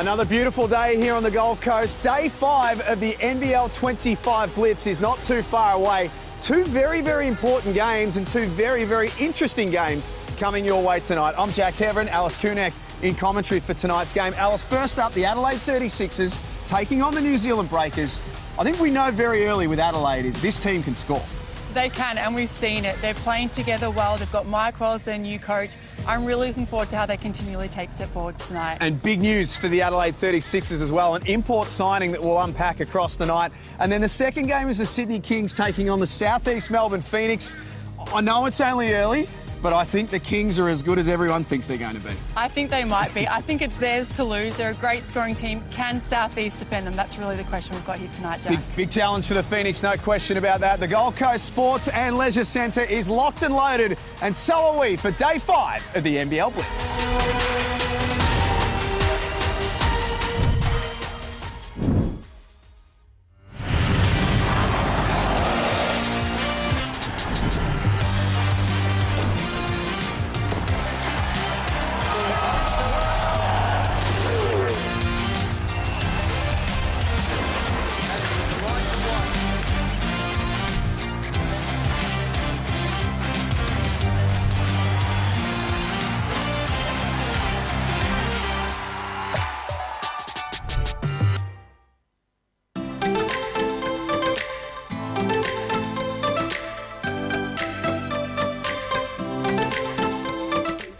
Another beautiful day here on the Gold Coast. Day 5 of the NBL 25 Blitz is not too far away. Two very, very important games and two very, very interesting games coming your way tonight. I'm Jack Heverin, Alice Kunek in commentary for tonight's game. Alice, first up, the Adelaide 36ers taking on the New Zealand Breakers. I think we know very early with Adelaide is this team can score. They can, and we've seen it. They're playing together well. They've got Mike Wells, their new coach. I'm really looking forward to how they continually take step forwards tonight. And big news for the Adelaide 36ers as well, an import signing that we'll unpack across the night. And then the second game is the Sydney Kings taking on the Southeast Melbourne Phoenix. I know it's only early, but I think the Kings are as good as everyone thinks they're going to be. I think they might be. I think it's theirs to lose. They're a great scoring team. Can Southeast defend them? That's really the question we've got here tonight, Jack. Big challenge for the Phoenix, no question about that. The Gold Coast Sports and Leisure Centre is locked and loaded, and so are we for Day 5 of the NBL Blitz.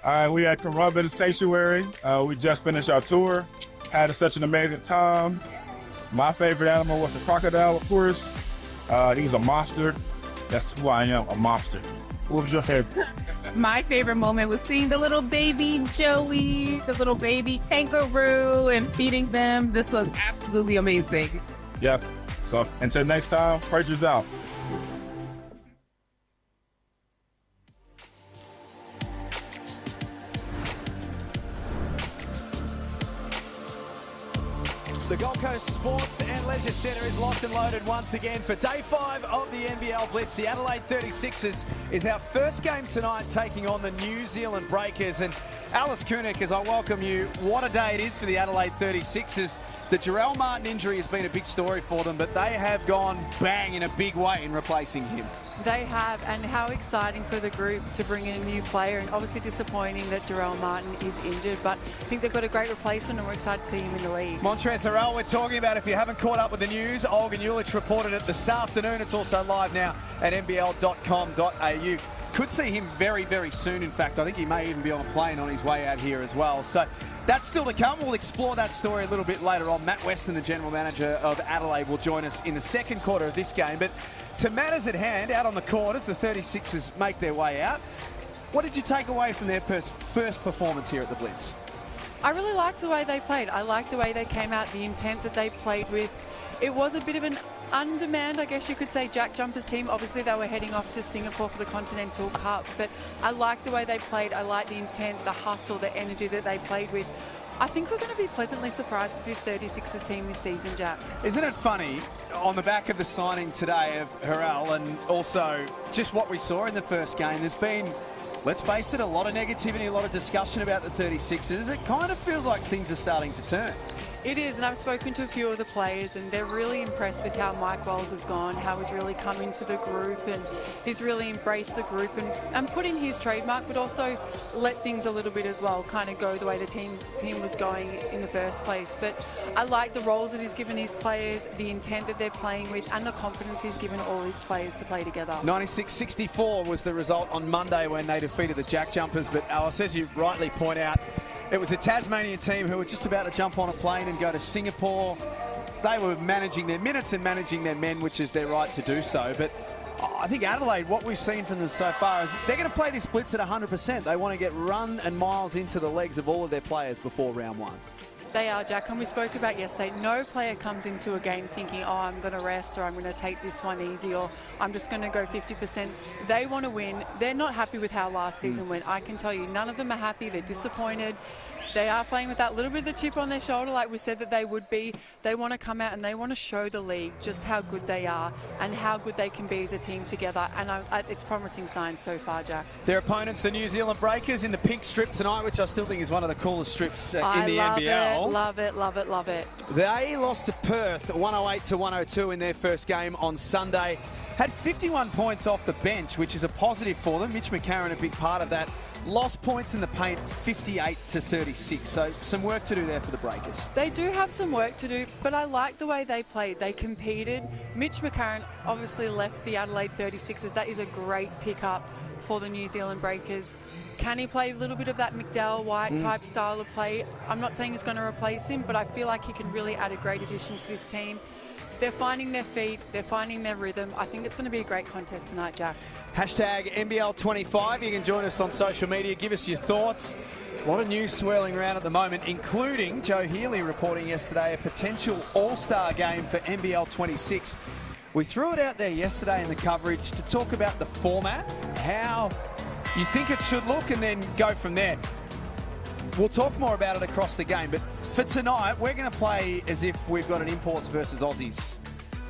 All right, we at Carrubbin Sanctuary. We just finished our tour. Had such an amazing time. My favorite animal was a crocodile, of course. He was a monster. That's who I am, a monster. What was your favorite? My favorite moment was seeing the little baby Joey, the little baby kangaroo, and feeding them. This was absolutely amazing. Yep. So until next time, Preachers out. The Gold Coast Sports and Leisure Centre is locked and loaded once again for Day 5 of the NBL Blitz. The Adelaide 36ers is our first game tonight taking on the New Zealand Breakers. And Alice Kunek, as I welcome you, what a day it is for the Adelaide 36ers. The Jarrell Martin injury has been a big story for them, but they have gone bang in a big way in replacing him. They have, and how exciting for the group to bring in a new player, and obviously disappointing that Jarrell Martin is injured, but I think they've got a great replacement and we're excited to see him in the league. Montrezl Harrell, we're talking about, if you haven't caught up with the news, Olga Ulich reported it this afternoon. It's also live now at nbl.com.au. Could see him very, very soon, in fact. I think he may even be on a plane on his way out here as well. So that's still to come. We'll explore that story a little bit later on. Matt Weston, the general manager of Adelaide, will join us in the second quarter of this game. But to matters at hand, out on the court as the 36ers make their way out, what did you take away from their first performance here at the Blitz? I really liked the way they played. I liked the way they came out, the intent that they played with. It was a bit of an undemand, I guess you could say, Jack Jumper's team. Obviously, they were heading off to Singapore for the Continental Cup, but I liked the way they played. I liked the intent, the hustle, the energy that they played with. I think we're going to be pleasantly surprised with this 36ers team this season, Jack. Isn't it funny, on the back of the signing today of Harrell and also just what we saw in the first game, there's been, let's face it, a lot of negativity, a lot of discussion about the 36ers. It kind of feels like things are starting to turn. It is, and I've spoken to a few of the players and they're really impressed with how Mike Wells has gone, how he's really come into the group, and he's really embraced the group and put in his trademark, but also let things a little bit as well kind of go the way the team was going in the first place. But I like the roles that he's given his players, the intent that they're playing with, and the confidence he's given all his players to play together. 96-64 was the result on Monday when they defeated the Jack Jumpers, but Alice, as you rightly point out, it was a Tasmanian team who were just about to jump on a plane and go to Singapore. They were managing their minutes and managing their men, which is their right to do so. But I think Adelaide, what we've seen from them so far is they're going to play this Blitz at 100%. They want to get run and miles into the legs of all of their players before round one. They are, Jack, and we spoke about yesterday, no player comes into a game thinking, oh, I'm going to rest, or I'm going to take this one easy, or I'm just going to go 50%. They want to win. They're not happy with how last season went. I can tell you, none of them are happy. They're disappointed. They are playing with that little bit of the chip on their shoulder, like we said that they would be. They want to come out and they want to show the league just how good they are and how good they can be as a team together. And it's promising signs so far, Jack. Their opponents, the New Zealand Breakers, in the pink strip tonight, which I still think is one of the coolest strips in the NBL. Love it, love it, love it. They lost to Perth 108-102 in their first game on Sunday. Had 51 points off the bench, which is a positive for them. Mitch McCarron, a big part of that. Lost points in the paint 58-36. So some work to do there for the Breakers. They do have some work to do, but I like the way they played. They competed. Mitch McCarron obviously left the Adelaide 36ers. That is a great pickup for the New Zealand Breakers. Can he play a little bit of that McDowell White type style of play? I'm not saying he's going to replace him, but I feel like he can really add a great addition to this team. They're finding their feet. They're finding their rhythm. I think it's going to be a great contest tonight, Jack. Hashtag NBL25. You can join us on social media. Give us your thoughts. A lot of news swirling around at the moment, including Joe Healy reporting yesterday a potential all-star game for NBL 26. We threw it out there yesterday in the coverage to talk about the format, how you think it should look, and then go from there. We'll talk more about it across the game, but for tonight, we're going to play as if we've got an Imports versus Aussies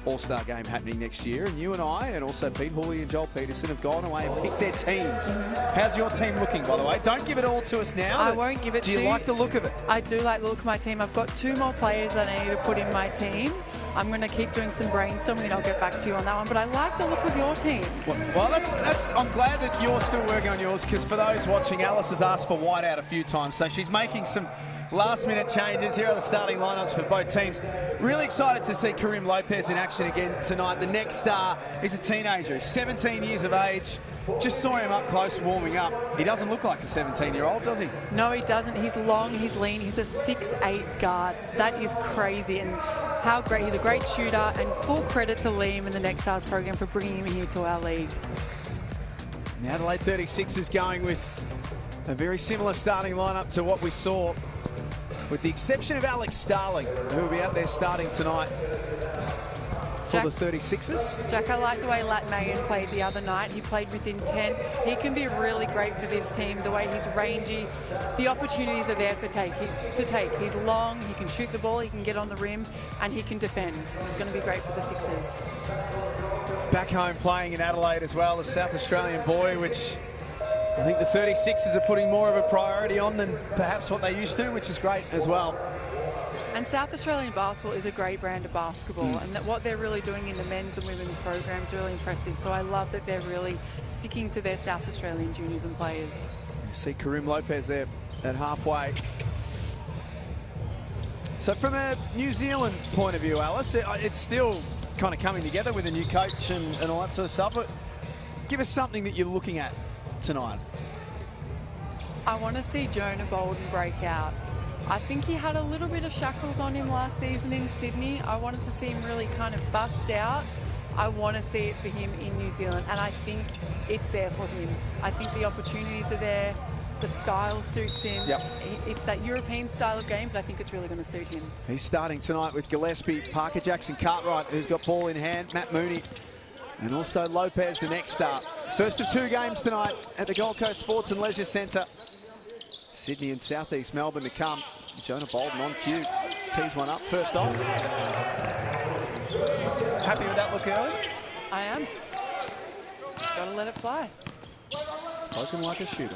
all-star game happening next year, and you and I, and also Pete Hooley and Joel Peterson, have gone away and picked their teams. How's your team looking, by the way? Don't give it all to us now. I won't give it to you. Do you like the look of it? I do like the look of my team. I've got 2 more players that I need to put in my team. I'm going to keep doing some brainstorming and I'll get back to you on that one. But I like the look of your teams. Well, I'm glad that you're still working on yours, because for those watching, Alice has asked for white out a few times. So she's making some last-minute changes. Here are the starting lineups for both teams. Really excited to see Karim Lopez in action again tonight. The next star is a teenager, 17 years of age. Just saw him up close warming up. He doesn't look like a 17-year-old, does he? No, he doesn't. He's long, he's lean, he's a 6'8" guard. That is crazy, and how great. He's a great shooter, and full credit to Liam and the Next Stars program for bringing him here to our league. The Adelaide 36ers going with a very similar starting lineup to what we saw, with the exception of Alex Starling, who will be out there starting tonight for the 36ers. Jack, I like the way Lat Mayan played the other night. He played within 10. He can be really great for this team, the way he's rangy. The opportunities are there to take. He's long, he can shoot the ball, he can get on the rim, and he can defend. He's going to be great for the Sixers. Back home playing in Adelaide as well, a South Australian boy, which I think the 36ers are putting more of a priority on than perhaps what they used to, which is great as well. And South Australian basketball is a great brand of basketball, and that what they're really doing in the men's and women's program is really impressive. So I love that they're really sticking to their South Australian juniors and players. You see Karim Lopez there at halfway. So from a New Zealand point of view, Alice, it's still kind of coming together with a new coach and all that sort of stuff. But give us something that you're looking at tonight. I want to see Jonah Bolden break out. I think he had a little bit of shackles on him last season in Sydney. I wanted to see him really kind of bust out. I want to see it for him in New Zealand, and I think it's there for him. I think the opportunities are there. The style suits him. Yep. It's that European style of game, but I think it's really going to suit him. He's starting tonight with Gillespie, Parker Jackson-Cartwright, who's got ball in hand, Matt Mooney, and also Lopez, the next start. First of 2 games tonight at the Gold Coast Sports and Leisure Centre. Sydney and Southeast Melbourne to come. Jonah Bolden on cue. Tees one up, first off. Happy with that look early? I am. Gotta let it fly. Spoken like a shooter.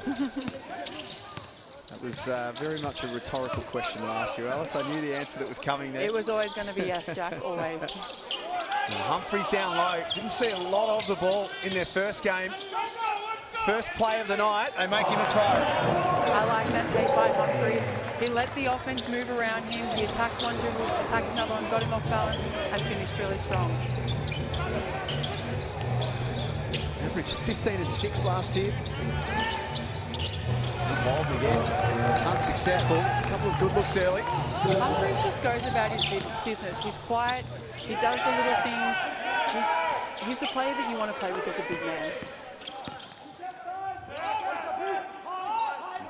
That was very much a rhetorical question to ask you, Alice. I knew the answer that was coming there. It was always going to be yes, Jack, always. Humphries down low. Didn't see a lot of the ball in their first game. First play of the night, they make him a pro. I like that take by Humphries. He let the offense move around him. He attacked one dribble, attacked another one, got him off balance, and finished really strong. Averaged 15 and 6 last year. Involved again. Unsuccessful. A couple of good looks early. Humphries just goes about his business. He's quiet. He does the little things. He's the player that you want to play with as a big man.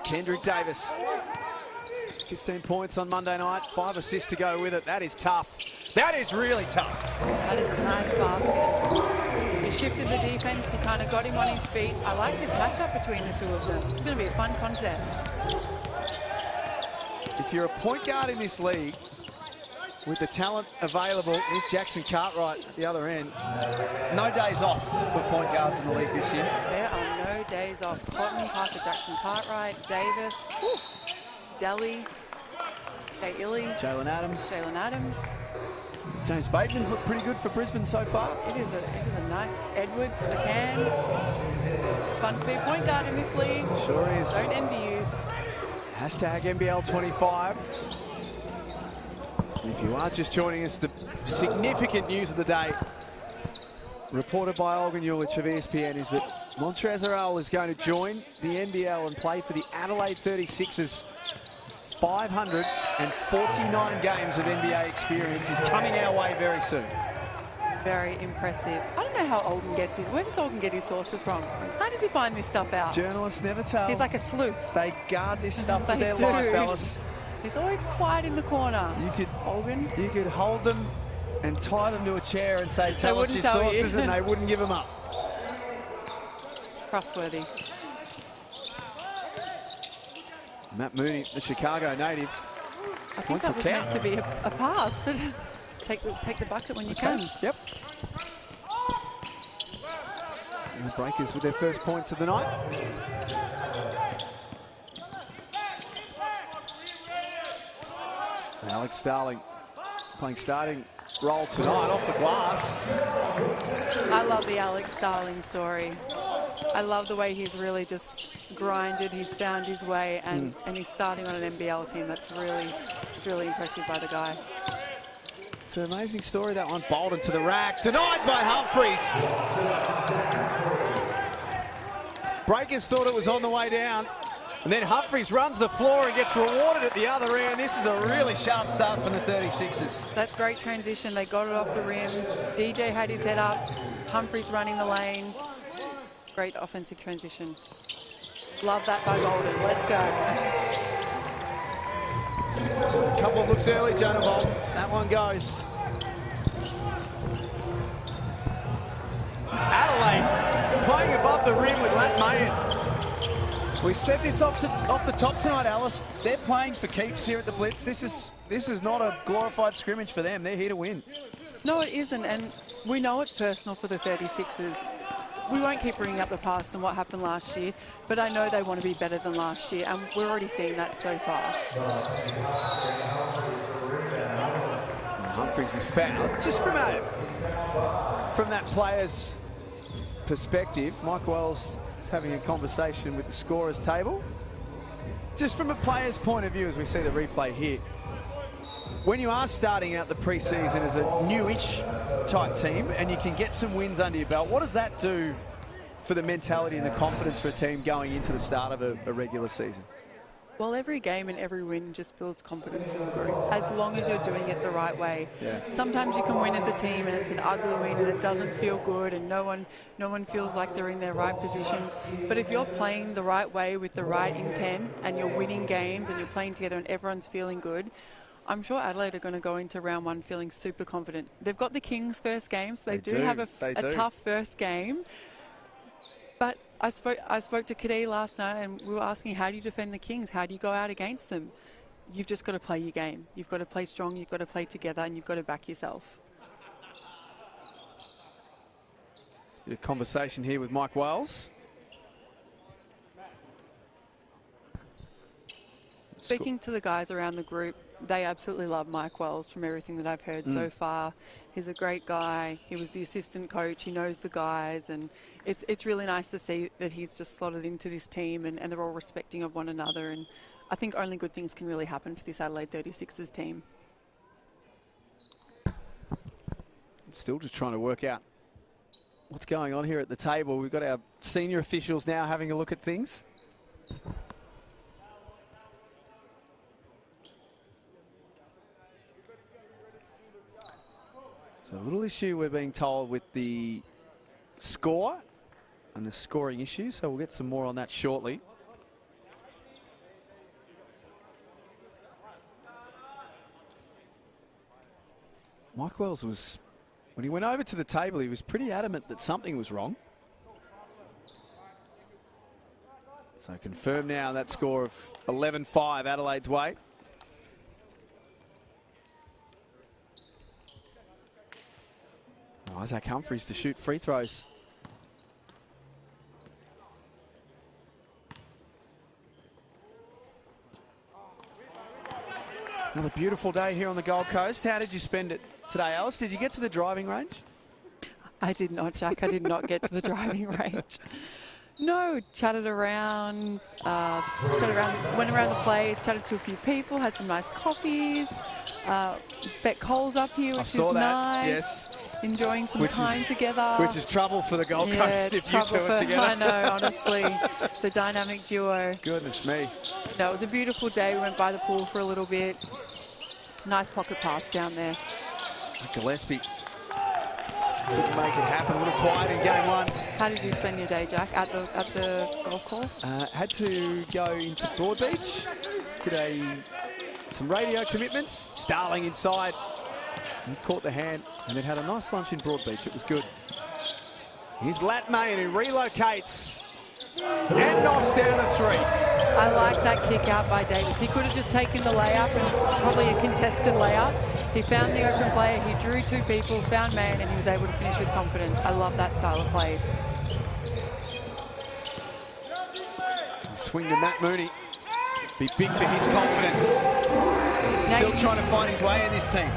Kendrick Davis, 15 points on Monday night, 5 assists to go with it. That is tough. That is really tough. That is a nice basket. He shifted the defense. He kind of got him on his feet. I like this matchup between the two of them. This is going to be a fun contest. if you're a point guard in this league, with the talent available, is Jackson Cartwright at the other end. No days off for point guards in the league this year. There are no days off. Cotton, Parker, Jackson Cartwright, Davis, Daly, Illy, Jalen Adams. James Bateman's looked pretty good for Brisbane so far. It is a nice Edwards, McCann. It's fun to be a point guard in this league. Sure is. Don't envy you. Hashtag NBL25. If you are just joining us, the significant news of the day, reported by Olgun Ulich of ESPN, is that Montrezl Harrell is going to join the NBL and play for the Adelaide 36ers. 549 games of NBA experience is coming our way very soon. Very impressive. I don't know how Olgun gets his. Where does Olgun get his sources from? How does he find this stuff out? Journalists never tell. He's like a sleuth. They guard this stuff for They their do. life, fellas. He's always quiet in the corner. You Olgun. could hold them and tie them to a chair and say, tell us your wouldn't tell you. sources, and they wouldn't give them up. Trustworthy. Matt Mooney, the Chicago native. I think that was meant to be a pass, but take the bucket when you can. Yep. And the Breakers with their first points of the night. And Alex Starling playing starting role tonight off the glass. I love the Alex Starling story. I love the way he's really just grinded, he's found his way, and he's starting on an NBL team. It's really impressive by the guy. It's an amazing story, that one. Bolden to the rack, denied by Humphries. Breakers thought it was on the way down, and then Humphries runs the floor and gets rewarded at the other end. This is a really sharp start from the 36ers. That's great transition. They got it off the rim. DJ had his head up. Humphries running the lane. Great offensive transition. Love that by Bolden. Let's go. So a couple of looks early, Jonah Bolden. That one goes. Adelaide playing above the rim with Lat Mayen. We said this off the top tonight, Alice. They're playing for keeps here at the Blitz. This is not a glorified scrimmage for them. They're here to win. No, it isn't, and we know it's personal for the 36ers. We won't keep bringing up the past and what happened last year, but I know they want to be better than last year, and we're already seeing that so far. Humphries is fouled. Just from that player's perspective, Mike Wells is having a conversation with the scorers table. Just from a player's point of view, as we see the replay here, when you are starting out the pre-season as a newish type team and you can get some wins under your belt, what does that do for the mentality and the confidence for a team going into the start of a regular season? Well, every game and every win just builds confidence in the group, as long as you're doing it the right way. Yeah. Sometimes you can win as a team and it's an ugly win and it doesn't feel good and no one feels like they're in their right positions. But if you're playing the right way with the right intent and you're winning games and you're playing together and everyone's feeling good, I'm sure Adelaide are going to go into round one feeling super confident. They've got the Kings first game, so they do have a tough first game. But I spoke to Kadee last night and we were asking, how do you defend the Kings? How do you go out against them? You've just got to play your game. You've got to play strong, you've got to play together, and you've got to back yourself. A conversation here with Mike Wells. Speaking to the guys around the group, they absolutely love Mike Wells from everything that I've heard so far. He's a great guy. He was the assistant coach. He knows the guys. And it's really nice to see that he's just slotted into this team and they're all respecting of one another. And I think only good things can really happen for this Adelaide 36ers team. Still just trying to work out what's going on here at the table. We've got our senior officials now having a look at things. So a little issue we're being told with the score and the scoring issue, so we'll get some more on that shortly. Mike Wells was, when he went over to the table, he was pretty adamant that something was wrong. So confirmed now that score of 11-5 Adelaide's way. Isaac Humphries to shoot free throws. Another beautiful day here on the Gold Coast. How did you spend it today, Alice? Did you get to the driving range? I did not, Jack. I did not get to the driving range. No, chatted around, went around the place, chatted to a few people, had some nice coffees. Bet Cole's up here, which is nice. Yes. Enjoying some time together. Which is trouble for the Gold Coast if you two are together. I know, honestly. The dynamic duo. Goodness me. No, it was a beautiful day. We went by the pool for a little bit. Nice pocket pass down there. Gillespie couldn't make it happen. A little quiet in game one. How did you spend your day, Jack, at the golf course? Had to go into Broadbeach. Did some radio commitments. Starling inside. He caught the hand and then had a nice lunch in Broadbeach. It was good. Here's Latmayan who relocates and knocks down a three. I like that kick out by Davis. He could have just taken the layup and probably a contested layup. He found the open player, he drew two people, found man, and he was able to finish with confidence. I love that style of play. Swing to Matt Mooney. Be big for his confidence. Still trying to find his way in this team.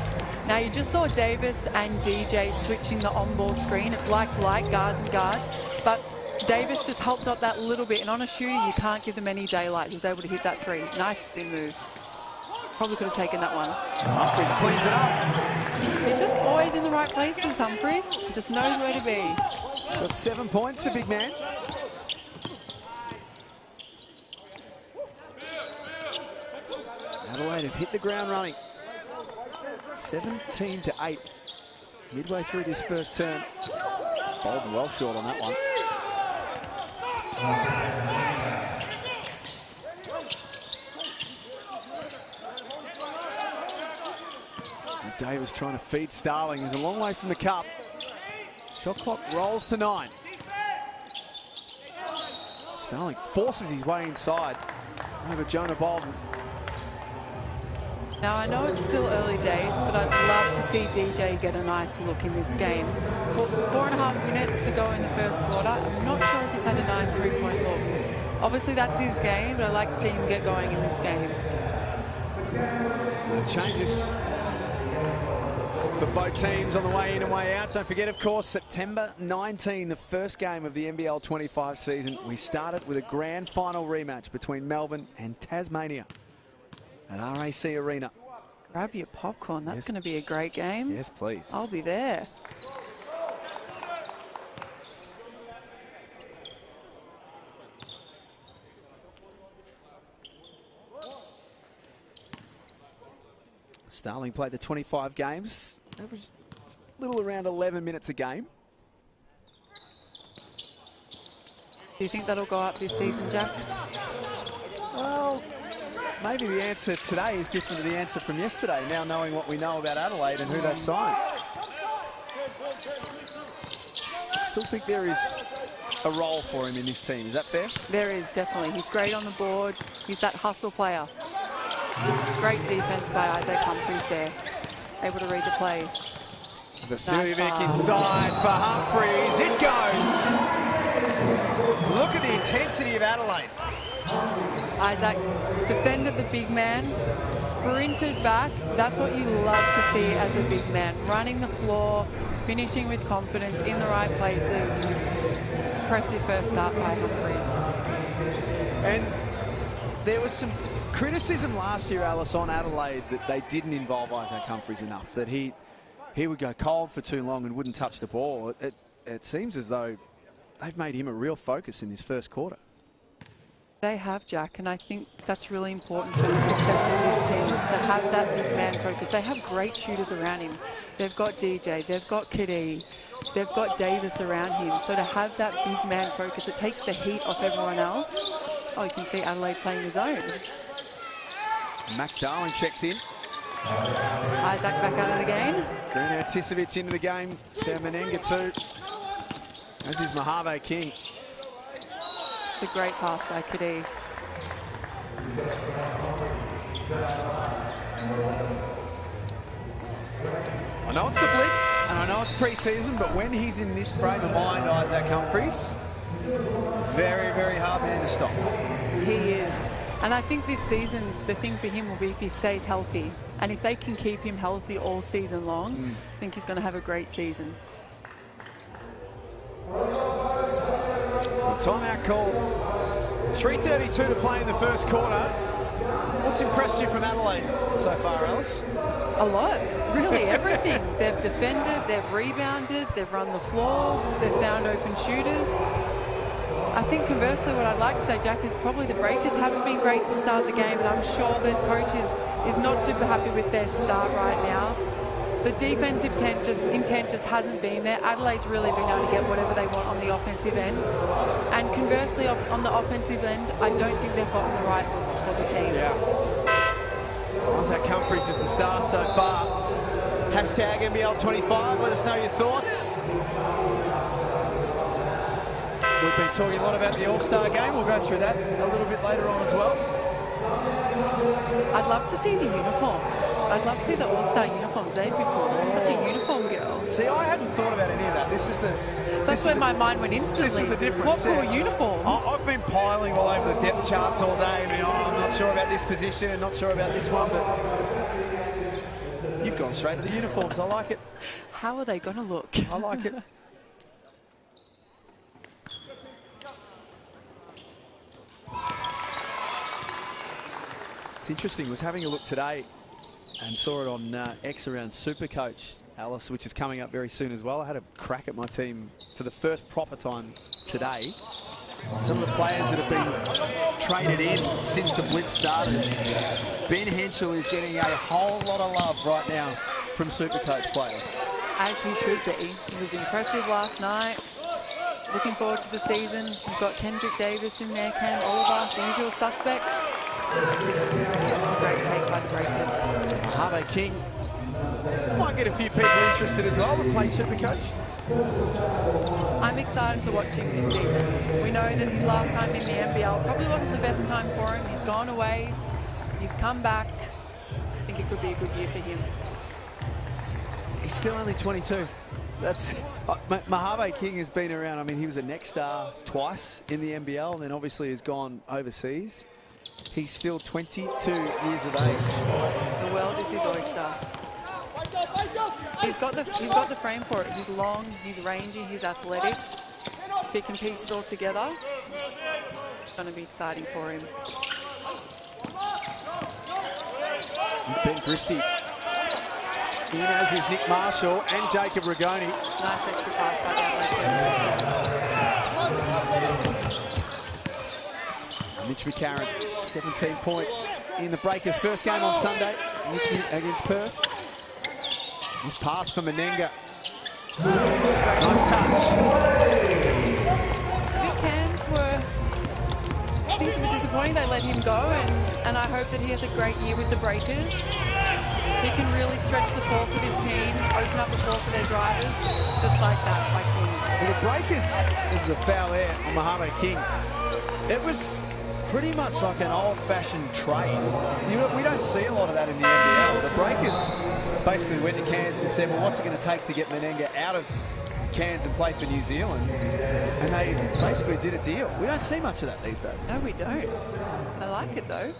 Now you just saw Davis and DJ switching the on-ball screen. It's like to like, guards and guards. But Davis just helped up that little bit. And on a shooter, you can't give them any daylight. He was able to hit that three. Nice spin move. Probably could have taken that one. Humphries cleans it up. He's just always in the right places, Humphries. He just knows where to be. He's got 7 points, the big man. Adelaide have hit the ground running. 17-8. Midway through this first term. Bolden well short on that one. And Davis trying to feed Starling. He's a long way from the cup. Shot clock rolls to 9. Starling forces his way inside over Jonah Bolden. Now, I know it's still early days, but I'd love to see DJ get a nice look in this game. 4.5 minutes to go in the first quarter. I'm not sure if he's had a nice three-point look. Obviously, that's his game, but I'd like to see him get going in this game. The changes for both teams on the way in and way out. Don't forget, of course, September 19, the first game of the NBL 25 season. We started with a grand final rematch between Melbourne and Tasmania at RAC Arena. Grab your popcorn. That's going to be a great game. Yes, please. I'll be there. Starling played the 25 games. Averaged a little around 11 minutes a game. Do you think that'll go up this season, Jack? Well, maybe the answer today is different to the answer from yesterday, now knowing what we know about Adelaide and who they've signed. I still think there is a role for him in this team. Is that fair? There is, definitely. He's great on the boards. He's that hustle player. Great defense by Isaac Humphries there. Able to read the play. Vasiljevic inside for Humphries. It goes. Look at the intensity of Adelaide. Isaac defended the big man, sprinted back. That's what you love to see as a big man. Running the floor, finishing with confidence in the right places. Impressive first start by Humphries. And there was some criticism last year, Alice, on Adelaide that they didn't involve Isaac Humphries enough, that he would go cold for too long and wouldn't touch the ball. It seems as though they've made him a real focus in this first quarter. They have, Jack, and I think that's really important for the success of this team, to have that big man focus. They have great shooters around him. They've got DJ, they've got Kadee, they've got Davis around him. So to have that big man focus, it takes the heat off everyone else. Oh, you can see Adelaide playing his own. Max Darling checks in. Isaac back out of the game. Grant Tisovic into the game. Sam Menenga too. As is Mojave King. It's a great pass by Kadee. I know it's the Blitz, and I know much pre-season, but when he's in this frame of mind, Isaac Humphries, very, very hard man to stop. He is. And I think this season, the thing for him will be if he stays healthy. And if they can keep him healthy all season long, I think he's going to have a great season. So timeout call. 3:32 to play in the first quarter. What's impressed you from Adelaide so far, Alice? A lot, really, everything. They've defended, they've rebounded, they've run the floor, they've found open shooters. I think conversely, what I'd like to say, Jack, is probably the breakers haven't been great to start the game, and I'm sure the coach is not super happy with their start right now. The defensive intent just hasn't been there. Adelaide's really been able to get whatever they want on the offensive end. And conversely, on the offensive end, I don't think they've gotten the right looks for the team. Yeah. Isaac Humphries is the star so far. Hashtag NBL25. Let us know your thoughts. We've been talking a lot about the All-Star game. We'll go through that a little bit later on as well. I'd love to see the uniforms. I'd love to see the All-Star uniforms. They'd be cool. I'm such a uniform girl. See, I hadn't thought about any of that. That's where my mind went instantly. This is the difference. What cool uniforms? I've been piling all over the depth charts all day. I mean, I'm not sure about this position, not sure about this one, but you've gone straight to the uniforms. I like it. How are they going to look? I like it. It's interesting. I was having a look today and saw it on X around Supercoach, Alice, which is coming up very soon as well. I had a crack at my team for the first proper time today. Some of the players that have been traded in since the Blitz started. Ben Henschel is getting a whole lot of love right now from Supercoach players. As he should be. He was impressive last night. Looking forward to the season. You've got Kendrick Davis in there, Cam Oliver, the usual suspects. That's a great take by the Breakers. Harvey King might get a few people interested as well to play Supercoach. I'm excited to watch him this season. We know that his last time in the NBL probably wasn't the best time for him. He's gone away. He's come back. I think it could be a good year for him. He's still only 22. That's Mojave King has been around. I mean, he was a next star twice in the NBL, and then obviously has gone overseas. He's still 22 years of age. The world is his oyster. He's got the frame for it. He's long, he's rangy, he's athletic. If he can piece it all together, it's going to be exciting for him. Ben Christie. In as is Nick Marshall and Jacob Rigoni. Nice extra pass by Adelaide. Mitch McCarron, 17 points in the Breakers' first game on Sunday against Perth. This pass for Menenga. Nice touch. The Cairns were... Things a bit disappointing. They let him go, and I hope that he has a great year with the Breakers. He can really stretch the floor for this team, open up the floor for their drivers, just like that, like him. Well, the Breakers, this is a foul there on Mojave King. It was pretty much like an old-fashioned trade. We don't see a lot of that in the NBL. The Breakers basically went to Cairns and said, well, what's it going to take to get Menenga out of Cairns and play for New Zealand? And they basically did a deal. We don't see much of that these days. No, we don't. I like it, though.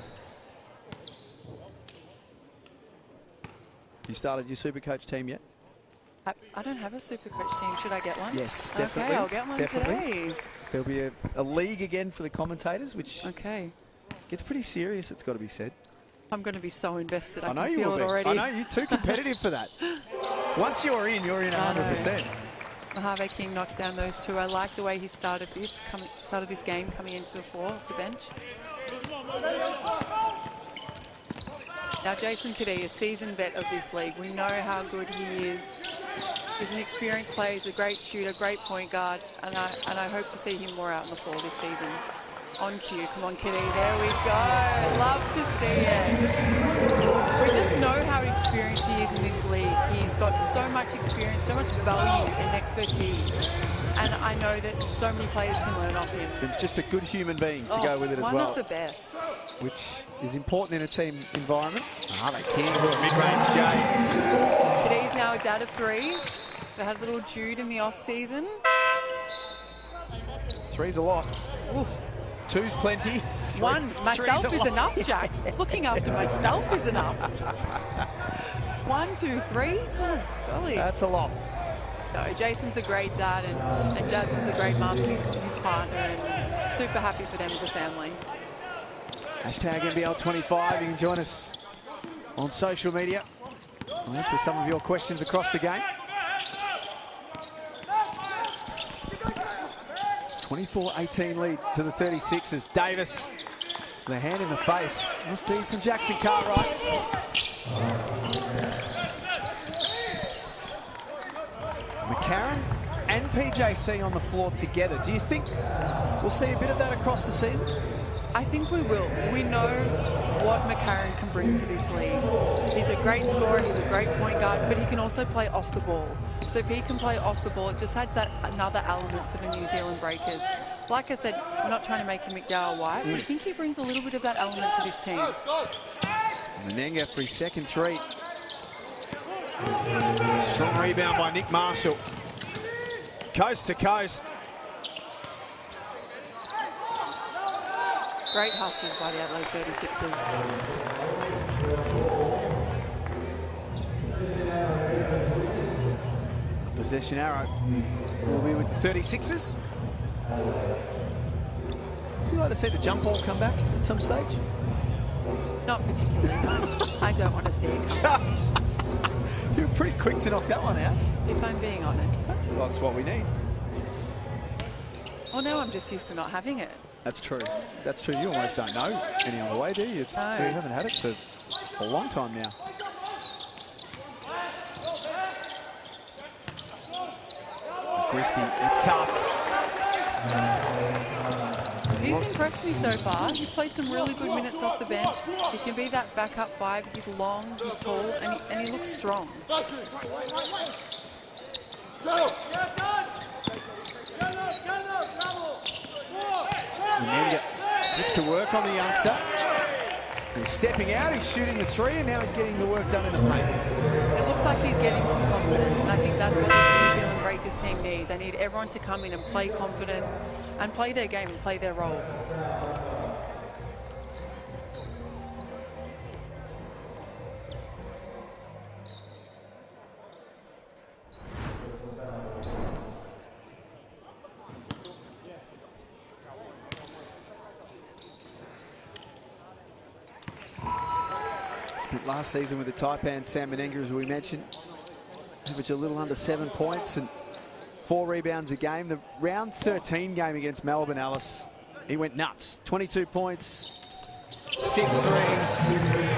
You started your Supercoach team yet? I don't have a Supercoach team. Should I get one? Yes, definitely. Okay, I'll get one today. There'll be a league again for the commentators, which gets pretty serious, it's got to be said. I'm going to be so invested. I know can you feel will it already. I know, you're too competitive for that. Once you're in 100%. Mojave King knocks down those two. I like the way he started this game coming into the floor off the bench. Now, Jason Kadee, a seasoned vet of this league. We know how good he is. He's an experienced player. He's a great shooter, great point guard, and I hope to see him more out on the floor this season. On cue. Come on, Kadee. There we go. Love to see it. We just know how experienced he is in this league. He's got so much experience, so much value and expertise. And I know that so many players can learn off him. And just a good human being to go with it as well. One of the best. Which is important in a team environment. They can mid-range Jay. Kadee's now a dad of 3. They had little Jude in the off-season. Three's a lot. Ooh. Two's plenty. One, myself Three's a is lot. enough, Jack. Looking after myself is enough. 1, 2, 3. Oh, golly. That's a lot. No, Jason's a great dad, and Jasmine's a great mum, his partner, and super happy for them as a family. Hashtag NBL25. You can join us on social media. I'll answer some of your questions across the game. 24-18 lead to the 36ers. Davis, the hand in the face. Nice D from Jackson Cartwright. McCarron and PJC on the floor together. Do you think we'll see a bit of that across the season? I think we will. We know what McCarron can bring to this league. He's a great scorer, he's a great point guard, but he can also play off the ball. So if he can play off the ball, it just adds that another element for the New Zealand Breakers. Like I said, we're not trying to make him McDowell White, but I think he brings a little bit of that element to this team. Menenga for his second three. Strong rebound by Nick Marshall. Coast to coast. Great hustle by the Adelaide 36ers. Possession arrow will be with the 36ers. Would you like to see the jump ball come back at some stage? Not particularly, no. I don't want to see it come back, You were pretty quick to knock that one out. if I'm being honest. Well, that's what we need. Well, now I'm just used to not having it. That's true. That's true. You almost don't know any other way, do you? No. You haven't had it for a long time now. Christie, it's tough. He's impressed me so far. He's played some really good minutes off the bench. He can be that backup 5. He's long, he's tall, and he looks strong. Menenga gets to work on the youngster. He's stepping out, he's shooting the three, and now he's getting the work done in the paint. It looks like he's getting some confidence, and I think that's what this New Zealand Breakers team need. They need everyone to come in and play confident and play their game and play their role. Spent last season with the Taipan Sam Menenga, as we mentioned. Averaged a little under 7 points and 4 rebounds a game. The round 13 game against Melbourne, Alice, he went nuts. 22 points, 6 threes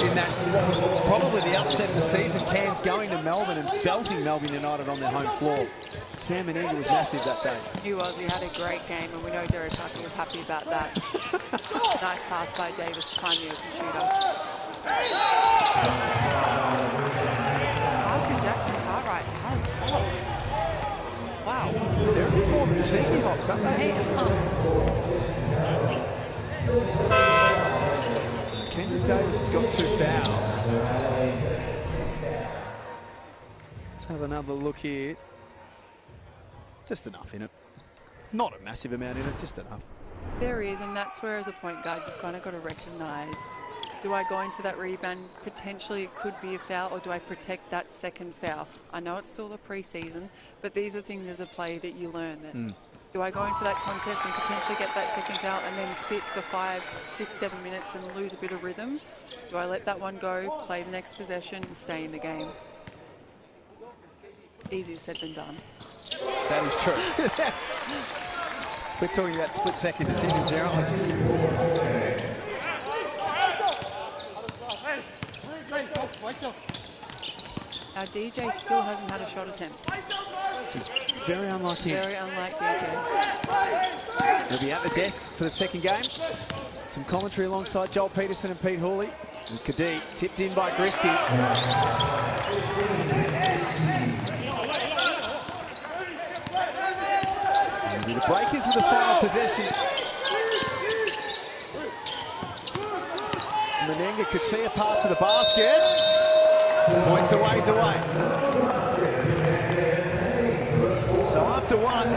in that, what was probably the upset of the season. Cairns going to Melbourne and belting Melbourne United on their home floor. Sam Menenga was massive that day. He was. He had a great game, and we know Derek Tucker was happy about that. Nice pass by Davis to find the open shooter. Parker Jackson Cartwright has hops. Wow. They're a bit more than sneaky hops, aren't they? Kendrick Davis has got 2 fouls. Let's have another look here. Just enough in it. Not a massive amount in it, just enough. There is, and that's where as a point guard you've kind of got to recognise, do I go in for that rebound? Potentially it could be a foul, or do I protect that second foul? I know it's still the preseason, but these are things as a player that you learn. That do I go in for that contest and potentially get that second foul and then sit for 5, 6, 7 minutes and lose a bit of rhythm? Do I let that one go, play the next possession and stay in the game? Easier said than done. That is true. We're talking about split-second decisions here, aren't we? Our DJ still hasn't had a shot attempt. Very unlike him. Very unlike DJ. He'll be at the desk for the second game. Some commentary alongside Joel Peterson and Pete Hawley. And Kadee tipped in by Christie. And the Breakers with the final possession. Menenga could see a path to the basket. Points away, DeWayne. one.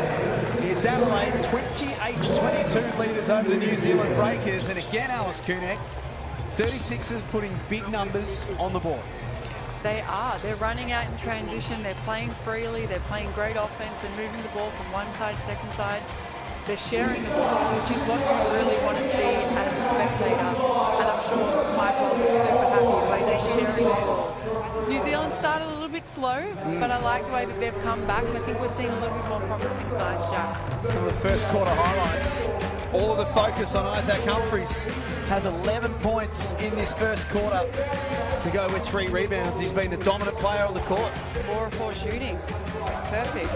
It's Adelaide 28-22 leaders over the New Zealand Breakers. And again, Alice Kunek, 36ers putting big numbers on the board. They are. They're running out in transition. They're playing freely. They're playing great offense. They're moving the ball from one side, second side. They're sharing the ball, which is what you really want to see as a spectator. And I'm sure Michael is super happy the way they're sharing the ball. New Zealand started a little bit slow, but I like the way that they've come back, and I think we're seeing a little bit more promising signs, Jack. Some of the first quarter highlights. All of the focus on Isaac Humphries. Has 11 points in this first quarter to go with 3 rebounds. He's been the dominant player on the court. 4 of 4 shooting. Perfect.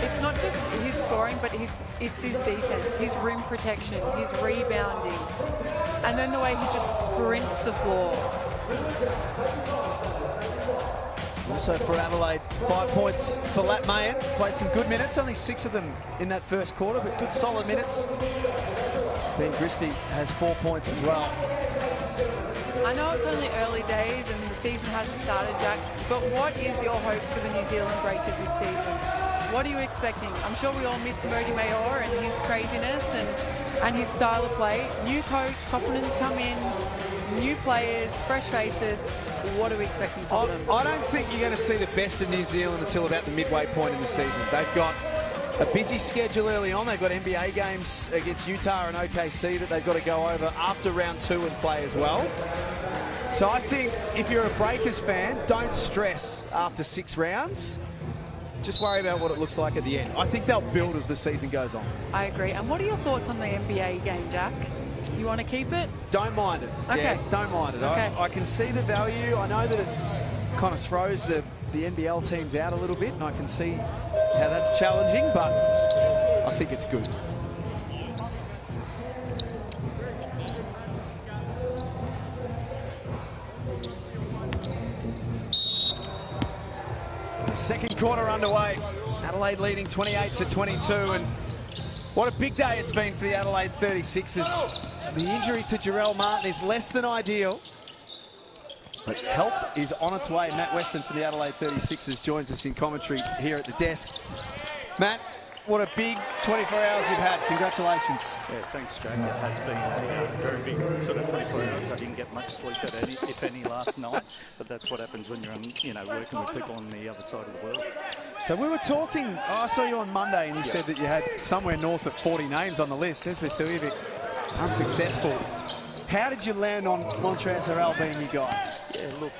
It's not just his scoring, but it's his defense, his rim protection, his rebounding, and then the way he just sprints the floor. Also for Adelaide, 5 points for Lat Mayen. Played some good minutes, only 6 of them in that first quarter, but good solid minutes. Ben Christie has 4 points as well. I know it's only early days and the season hasn't started, Jack, but what is your hopes for the New Zealand Breakers this season? What are you expecting? I'm sure we all miss Mody Mayor and his craziness and his style of play. New coach, Coppern's come in, new players, fresh faces. What are we expecting from them? I don't think you're going to see the best of New Zealand until about the midway point in the season. They've got a busy schedule early on. They've got NBA games against Utah and OKC that they've got to go over after round 2 and play as well. So I think if you're a Breakers fan, don't stress after 6 rounds. Just worry about what it looks like at the end. I think they'll build as the season goes on. I agree. And what are your thoughts on the NBA game, Jack? You want to keep it? Don't mind it. Okay. Yeah, don't mind it. Okay. I can see the value. I know that it kind of throws the NBL teams out a little bit, and I can see how that's challenging, but I think it's good. The second quarter underway. Adelaide leading 28-22, and what a big day it's been for the Adelaide 36ers. The injury to Jarrell Martin is less than ideal, but help is on its way. Matt Weston for the Adelaide 36ers joins us in commentary here at the desk. Matt, what a big 24 hours you've had. Congratulations. Yeah, thanks, Jack. It has been a very big sort of 24 hours. I didn't get much sleep, if any, last night. But that's what happens when you're, working with people on the other side of the world. So we were talking, I saw you on Monday, and you said that you had somewhere north of 40 names on the list. There's Vasiljevic, unsuccessful. How did you land on Montrezl Harrell being your guy? Yeah, look,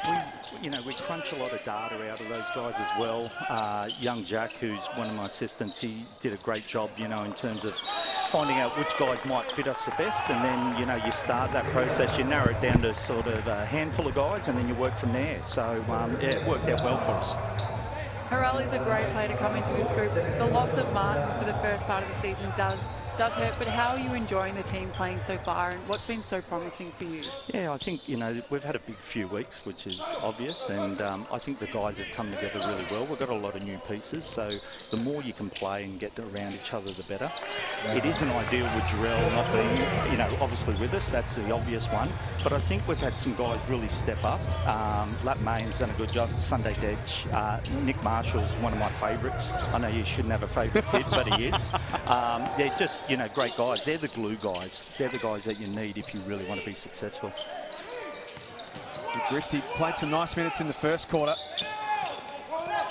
we crunch a lot of data out of those guys as well. Young Jack, who's one of my assistants, he did a great job, in terms of finding out which guys might fit us the best. And then, you start that process, you narrow it down to sort of a handful of guys, and then you work from there. So, yeah, it worked out well for us. Harrell is a great player to come into this group. The loss of Martin for the first part of the season does hurt, but how are you enjoying the team playing so far, and what's been so promising for you? Yeah, I think, we've had a big few weeks, which is obvious, and I think the guys have come together really well. We've got a lot of new pieces, so the more you can play and get around each other, the better. It isn't ideal with Jarrell not being, obviously with us. That's the obvious one. But I think we've had some guys really step up. Lat Mayen's done a good job. Sunday Dedge. Nick Marshall's one of my favourites. I know you shouldn't have a favourite kid, but he is. They're just, great guys. They're the glue guys. They're the guys that you need if you really want to be successful. Christie played some nice minutes in the first quarter.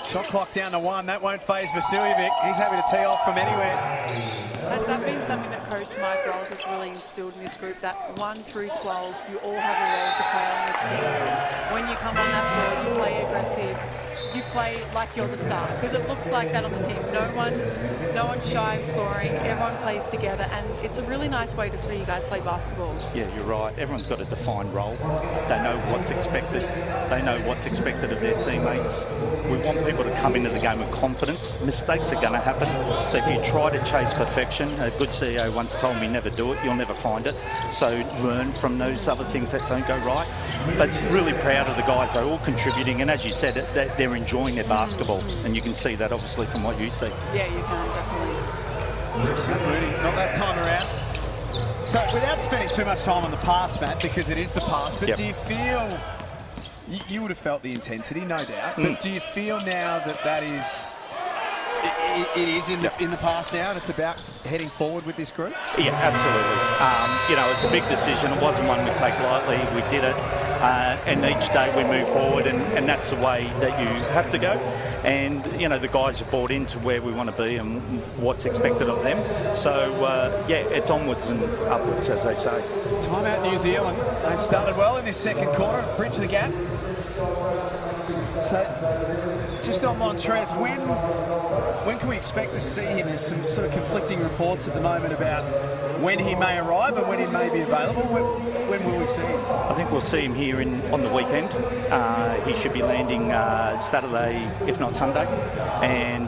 Shot clock down to 1. That won't faze Vasiljevic. He's happy to tee off from anywhere. Has that been something that Coach Mike Rolls has really instilled in this group, that 1 through 12, you all have a role to play on this team? When you come on that floor, you play aggressive. You play like you're the star, because it looks like that on the team. No one's shy of scoring. Everyone plays together, and it's a really nice way to see you guys play basketball. Yeah, you're right. Everyone's got a defined role. They know what's expected. They know what's expected of their teammates. We want people to come into the game with confidence. Mistakes are going to happen. So if you try to chase perfection, a good CEO once told me never do it. You'll never find it. So learn from those other things that don't go right. But really proud of the guys. They're all contributing, and as you said, they're enjoying their basketball, and you can see that obviously from what you see. Yeah, you can, definitely. Moody, not that time around. So without spending too much time on the past, Matt, because it is the past, but do you feel You would have felt the intensity, no doubt. But do you feel now that is... It is in the past now, and it's about heading forward with this group? Yeah, absolutely. It's a big decision. It wasn't one we take lightly. We did it, and each day we move forward, and that's the way that you have to go. And, the guys have bought into where we want to be and what's expected of them. So, it's onwards and upwards, as they say. Time out New Zealand. They've started well in this second quarter. Bridge the gap. So, just on Montrez, when can we expect to see him? There's some sort of conflicting reports at the moment about when he may arrive and when he may be available. When will we see him? I think we'll see him here on the weekend. He should be landing Saturday, if not Sunday. And,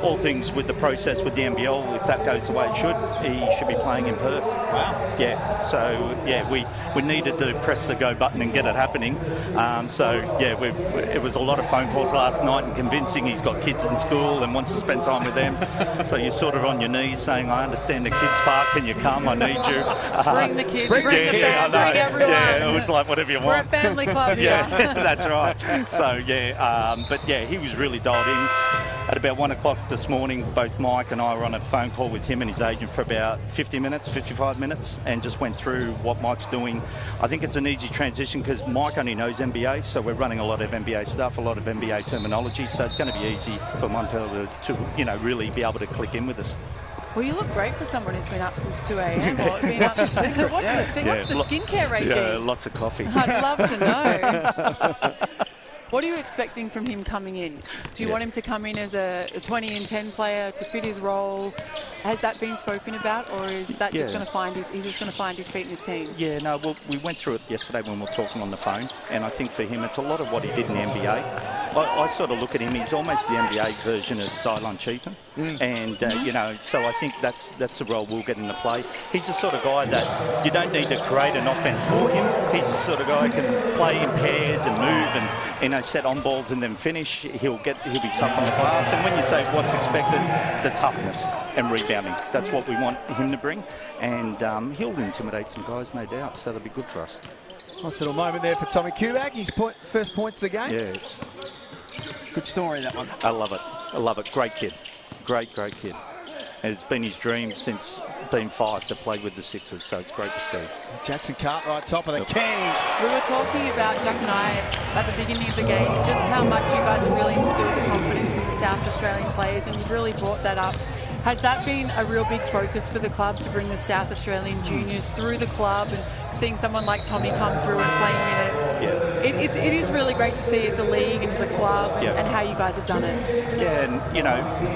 all things with the process with the NBL, if that goes the way it should, he should be playing in Perth. Wow. Yeah, so, we needed to press the go button and get it happening. It was a lot of phone calls last night and convincing he's got kids in school and wants to spend time with them. So you're sort of on your knees saying, I understand the kids park, can you come? I need you. Bring the kids, bring the fans, bring everyone. Yeah, it was like whatever you want. We're a family club. Yeah, that's right. So, he was really dialed in. At about 1 o'clock this morning, both Mike and I were on a phone call with him and his agent for about 55 minutes, and just went through what Mike's doing. I think it's an easy transition because Mike only knows NBA, so we're running a lot of NBA stuff, a lot of NBA terminology, so it's going to be easy for Montel to really be able to click in with us. Well, you look great for someone who's been up since 2 a.m. What's the skincare regime? Yeah, lots of coffee. I'd love to know. What are you expecting from him coming in? Do you want him to come in as a 20 and 10 player to fit his role? Has that been spoken about, or is that just going to find he's just going to find his feet in his team? Yeah, no, well, we went through it yesterday when we were talking on the phone, and I think for him it's a lot of what he did in the NBA. I sort of look at him, he's almost the NBA version of Sideline Chieftain. And, so I think that's the role we'll get into play. He's the sort of guy that you don't need to create an offense for him. He's the sort of guy who can play in pairs and move and, set on balls and then finish. He'll be tough on the glass. And when you say what's expected, the toughness and rebounding. That's what we want him to bring. And he'll intimidate some guys, no doubt. So that'll be good for us. Nice little moment there for Tommy Kubak. His first points of the game. Yes. Good story, that one. I love it. Great kid. Great kid. And it's been his dream since being 5 to play with the Sixers, so it's great to see. Jackson Cartwright, top of the key. We were talking about, Jack and I, at the beginning of the game, just how much you guys have really instilled the confidence in the South Australian players, and you've really brought that up. Has that been a real big focus for the club, to bring the South Australian juniors through the club, and seeing someone like Tommy come through and playing minutes? Yeah. It is really great to see as a league and as a club and how you guys have done it. Yeah, and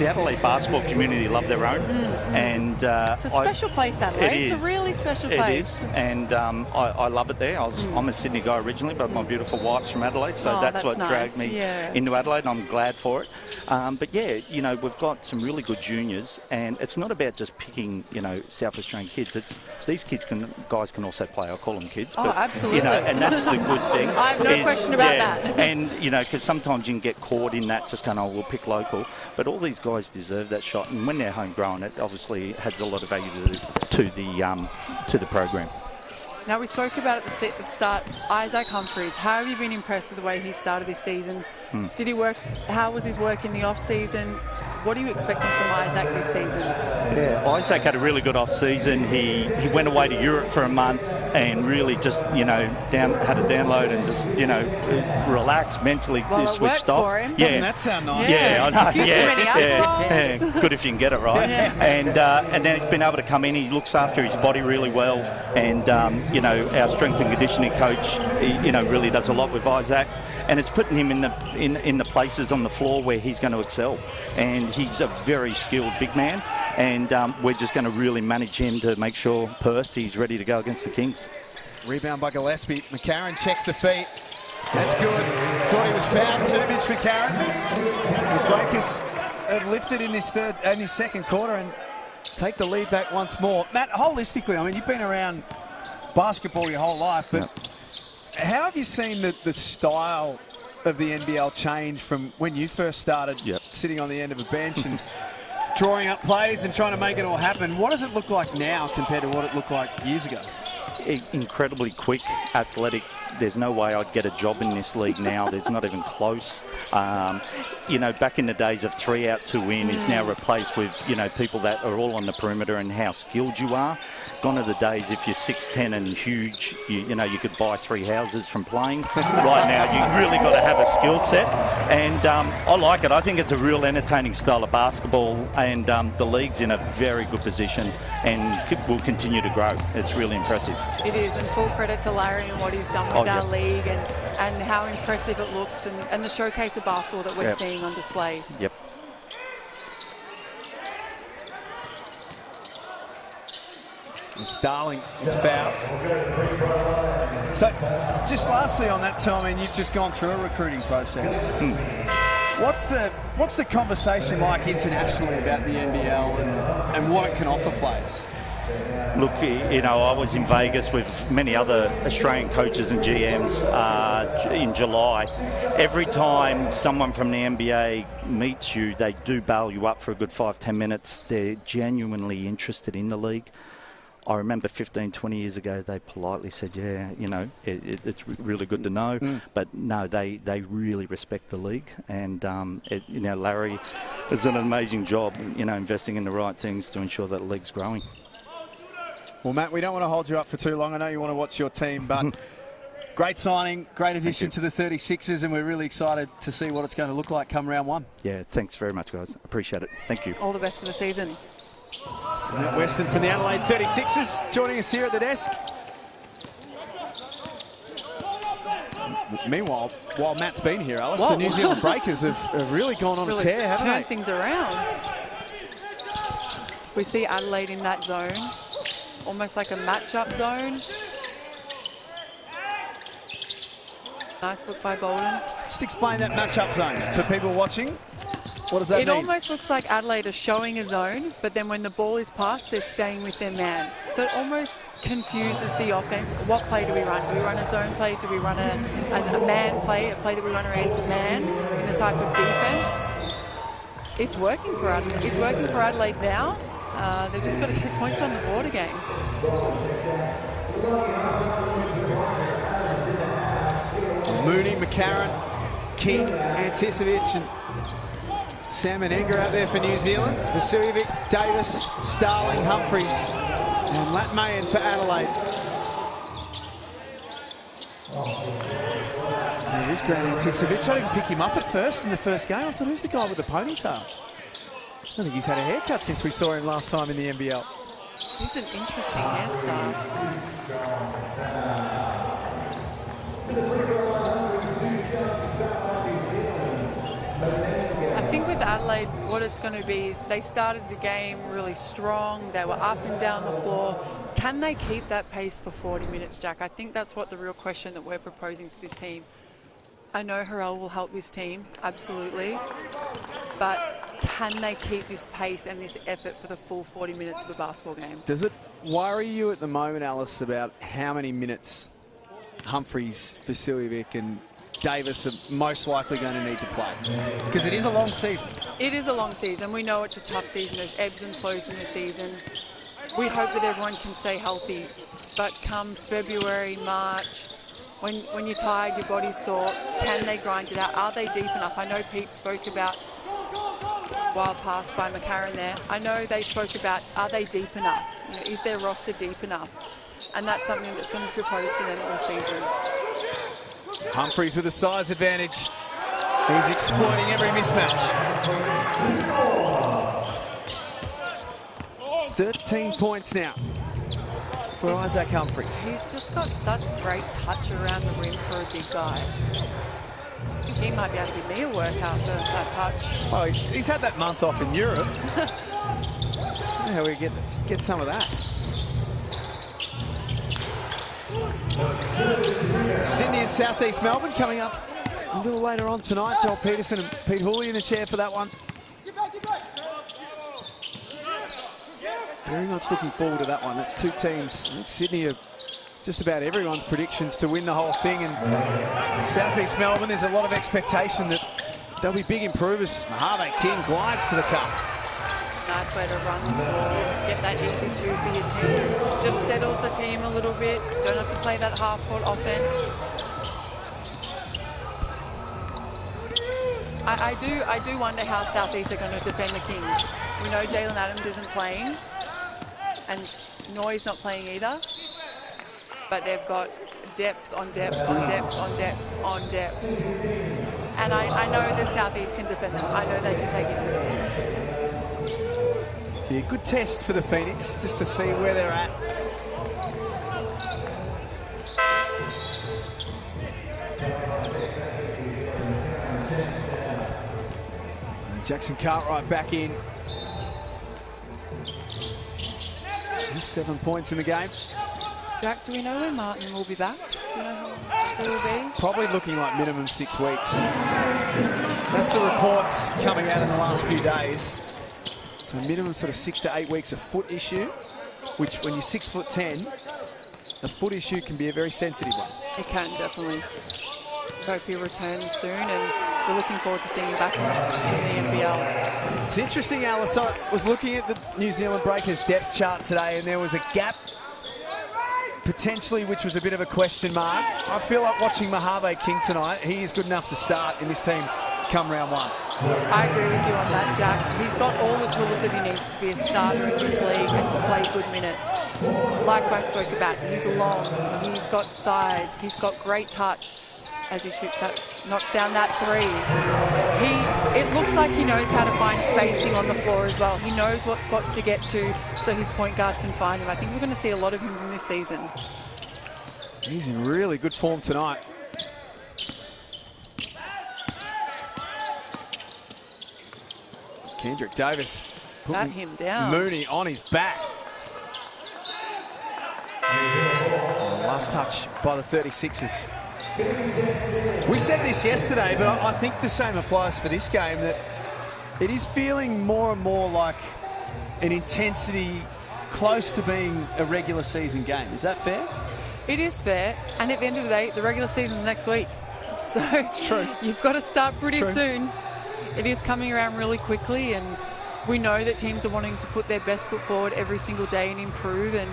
the Adelaide basketball community love their own. And it's a special place, Adelaide. It's a really special place. It is, and I love it there. I'm a Sydney guy originally, but my beautiful wife's from Adelaide, so that's what dragged me into Adelaide, and I'm glad for it. But we've got some really good juniors. And it's not about just picking, South Australian kids. It's these guys can also play. I call them kids. But, absolutely. And that's the good thing. I have no question about that. And, because sometimes you can get caught in that, just going, we'll pick local. But all these guys deserve that shot. And when they're homegrown, it obviously has a lot of value to the program. Now, we spoke about at the start, Isaac Humphries. How have you been impressed with the way he started this season? Did he work? How was his work in the off-season? What are you expecting from Isaac this season? Yeah, Isaac had a really good off-season. He went away to Europe for a month and really just, had a download and just, relaxed, mentally switched off. For him. Doesn't that sound nice? Yeah, I know. Too many alcohols. Good if you can get it right. And then he's been able to come in. He looks after his body really well. And, our strength and conditioning coach, really does a lot with Isaac. And it's putting him in the places on the floor where he's going to excel. And he's a very skilled big man. And we're just going to really manage him to make sure Perth, he's ready to go against the Kings. Rebound by Gillespie. McCarron checks the feet. That's good. Thought he was fouled too, Mitch McCarron. The Breakers have lifted in this second quarter and take the lead back once more. Matt, holistically, you've been around basketball your whole life, but how have you seen the style of the NBL change from when you first started sitting on the end of a bench and drawing up plays and trying to make it all happen? What does it look like now compared to what it looked like years ago? Incredibly quick, athletic there's no way I'd get a job in this league now. There's not even close. You know, back in the days of 3 out, 2 in is now replaced with, you know, people that are all on the perimeter and how skilled you are. Gone are the days if you're 6'10" and huge, you know, you could buy 3 houses from playing. Right now, you really got to have a skill set. And I like it. I think it's a real entertaining style of basketball, and the league's in a very good position and will continue to grow. It's really impressive. It is, and full credit to Larry and what he's done with our league, and how impressive it looks, and the showcase of basketball that we're seeing on display. Yep. Starling is fouled. So, just lastly on that, Tom, I mean, you've just gone through a recruiting process. What's the conversation like internationally about the NBL and what it can offer players? Look, you know, I was in Vegas with many other Australian coaches and GMs in July. Every time someone from the NBA meets you, they do bail you up for a good 5-10 minutes. They're genuinely interested in the league. I remember 15, 20 years ago, they politely said, yeah, you know, it's really good to know. But no, they really respect the league. And, you know, Larry has done an amazing job, you know, investing in the right things to ensure that the league's growing. Well, Matt, we don't want to hold you up for too long. I know you want to watch your team, but great signing, great addition to the 36ers, and we're really excited to see what it's going to look like come round 1. Yeah, thanks very much, guys. Appreciate it. Thank you. All the best for the season. Matt Weston from the Adelaide 36ers joining us here at the desk. Meanwhile, while Matt's been here, Alice, the New Zealand Breakers have really gone on a tear, haven't they? Turned things around. We see Adelaide in that zone, almost like a match-up zone. Nice look by Bolden. Just explain that match-up zone for people watching. What does that mean? It almost looks like Adelaide are showing a zone, but then when the ball is passed, they're staying with their man. So it almost confuses the offense. What play do we run? Do we run a zone play? Do we run a man play, a play that we run against a man in this type of defense? It's working for Adelaide. It's working for Adelaide now. They've just got to get points on the board again. Mooney, McCarron, King, Anticevic, and Sam and Enger out there for New Zealand. Vasiljevic, Davis, Starling, Humphries, and Lat Mayen for Adelaide. There's Grant Anticevic. I didn't pick him up at first in the first game. I thought, who's the guy with the ponytail? I think he's had a haircut since we saw him last time in the NBL. He's an interesting hairstyle. I think with Adelaide, what it's going to be is they started the game really strong. They were up and down the floor. Can they keep that pace for 40 minutes, Jack? I think that's what the real question that we're proposing to this team. I know Harrell will help this team, absolutely. But can they keep this pace and this effort for the full 40 minutes of a basketball game? Does it worry you at the moment, Alice, about how many minutes Humphries, Vasiljevic and Davis are most likely going to need to play? Because it is a long season. It is a long season. We know it's a tough season. There's ebbs and flows in the season. We hope that everyone can stay healthy. But come February, March, when you're tired, your body's sore, can they grind it out? Are they deep enough? I know Pete spoke about wild pass by McCarron there. I know they spoke about, are they deep enough? You know, is their roster deep enough? And that's something that's going to be proposed to them all season. Humphries with a size advantage. He's exploiting every mismatch. 13 points now for Isaac Humphries. He's just got such great touch around the rim for a big guy. I think he might be able to give me a workout for that touch. Oh, he's had that month off in Europe. How we get some of that. Sydney and South East Melbourne coming up a little later on tonight. Joel Peterson and Pete Hooley in the chair for that one. Very much looking forward to that one. That's two teams. I think Sydney are just about everyone's predictions to win the whole thing. And South East Melbourne, there's a lot of expectation that they'll be big improvers. Mojave King glides to the cup. Nice way to run the floor, get that easy two for your team. Just settles the team a little bit. Don't have to play that half-court offense. I do wonder how Southeast are going to defend the Kings. We know Jalen Adams isn't playing, and Noy's not playing either. But they've got depth on depth on depth on depth on depth. And I know that Southeast can defend them. I know they can take it to them. Be a good test for the Phoenix, just to see where they're at. And Jackson Cartwright back in. He's 7 points in the game. Jack, do we know when Martin will be back? Do you know how long it will be? Probably looking like minimum 6 weeks. That's the reports coming out in the last few days. So minimum sort of 6 to 8 weeks of foot issue, which when you're 6'10", the foot issue can be a very sensitive one. It can, definitely. Hope he returns soon, and we're looking forward to seeing him back in the NBL. It's interesting, Alice. I was looking at the New Zealand Breakers depth chart today, and there was a gap potentially, which was a bit of a question mark. I feel like watching Mojave King tonight. He is good enough to start in this team come round one. I agree with you on that, Jack. He's got all the tools that he needs to be a starter in this league and to play good minutes. Like I spoke about, he's long, he's got size, he's got great touch as he shoots that, knocks down that three. It looks like he knows how to find spacing on the floor as well. He knows what spots to get to so his point guard can find him. I think we're going to see a lot of him from this season. He's in really good form tonight. Kendrick Davis sat him down. Mooney on his back. Last touch by the 36ers. We said this yesterday, but I think the same applies for this game, that it is feeling more and more like an intensity close to being a regular season game. Is that fair? It is fair, and at the end of the day, the regular season's next week. So it's true. You've got to start pretty soon. It is coming around really quickly, and we know that teams are wanting to put their best foot forward every single day and improve, and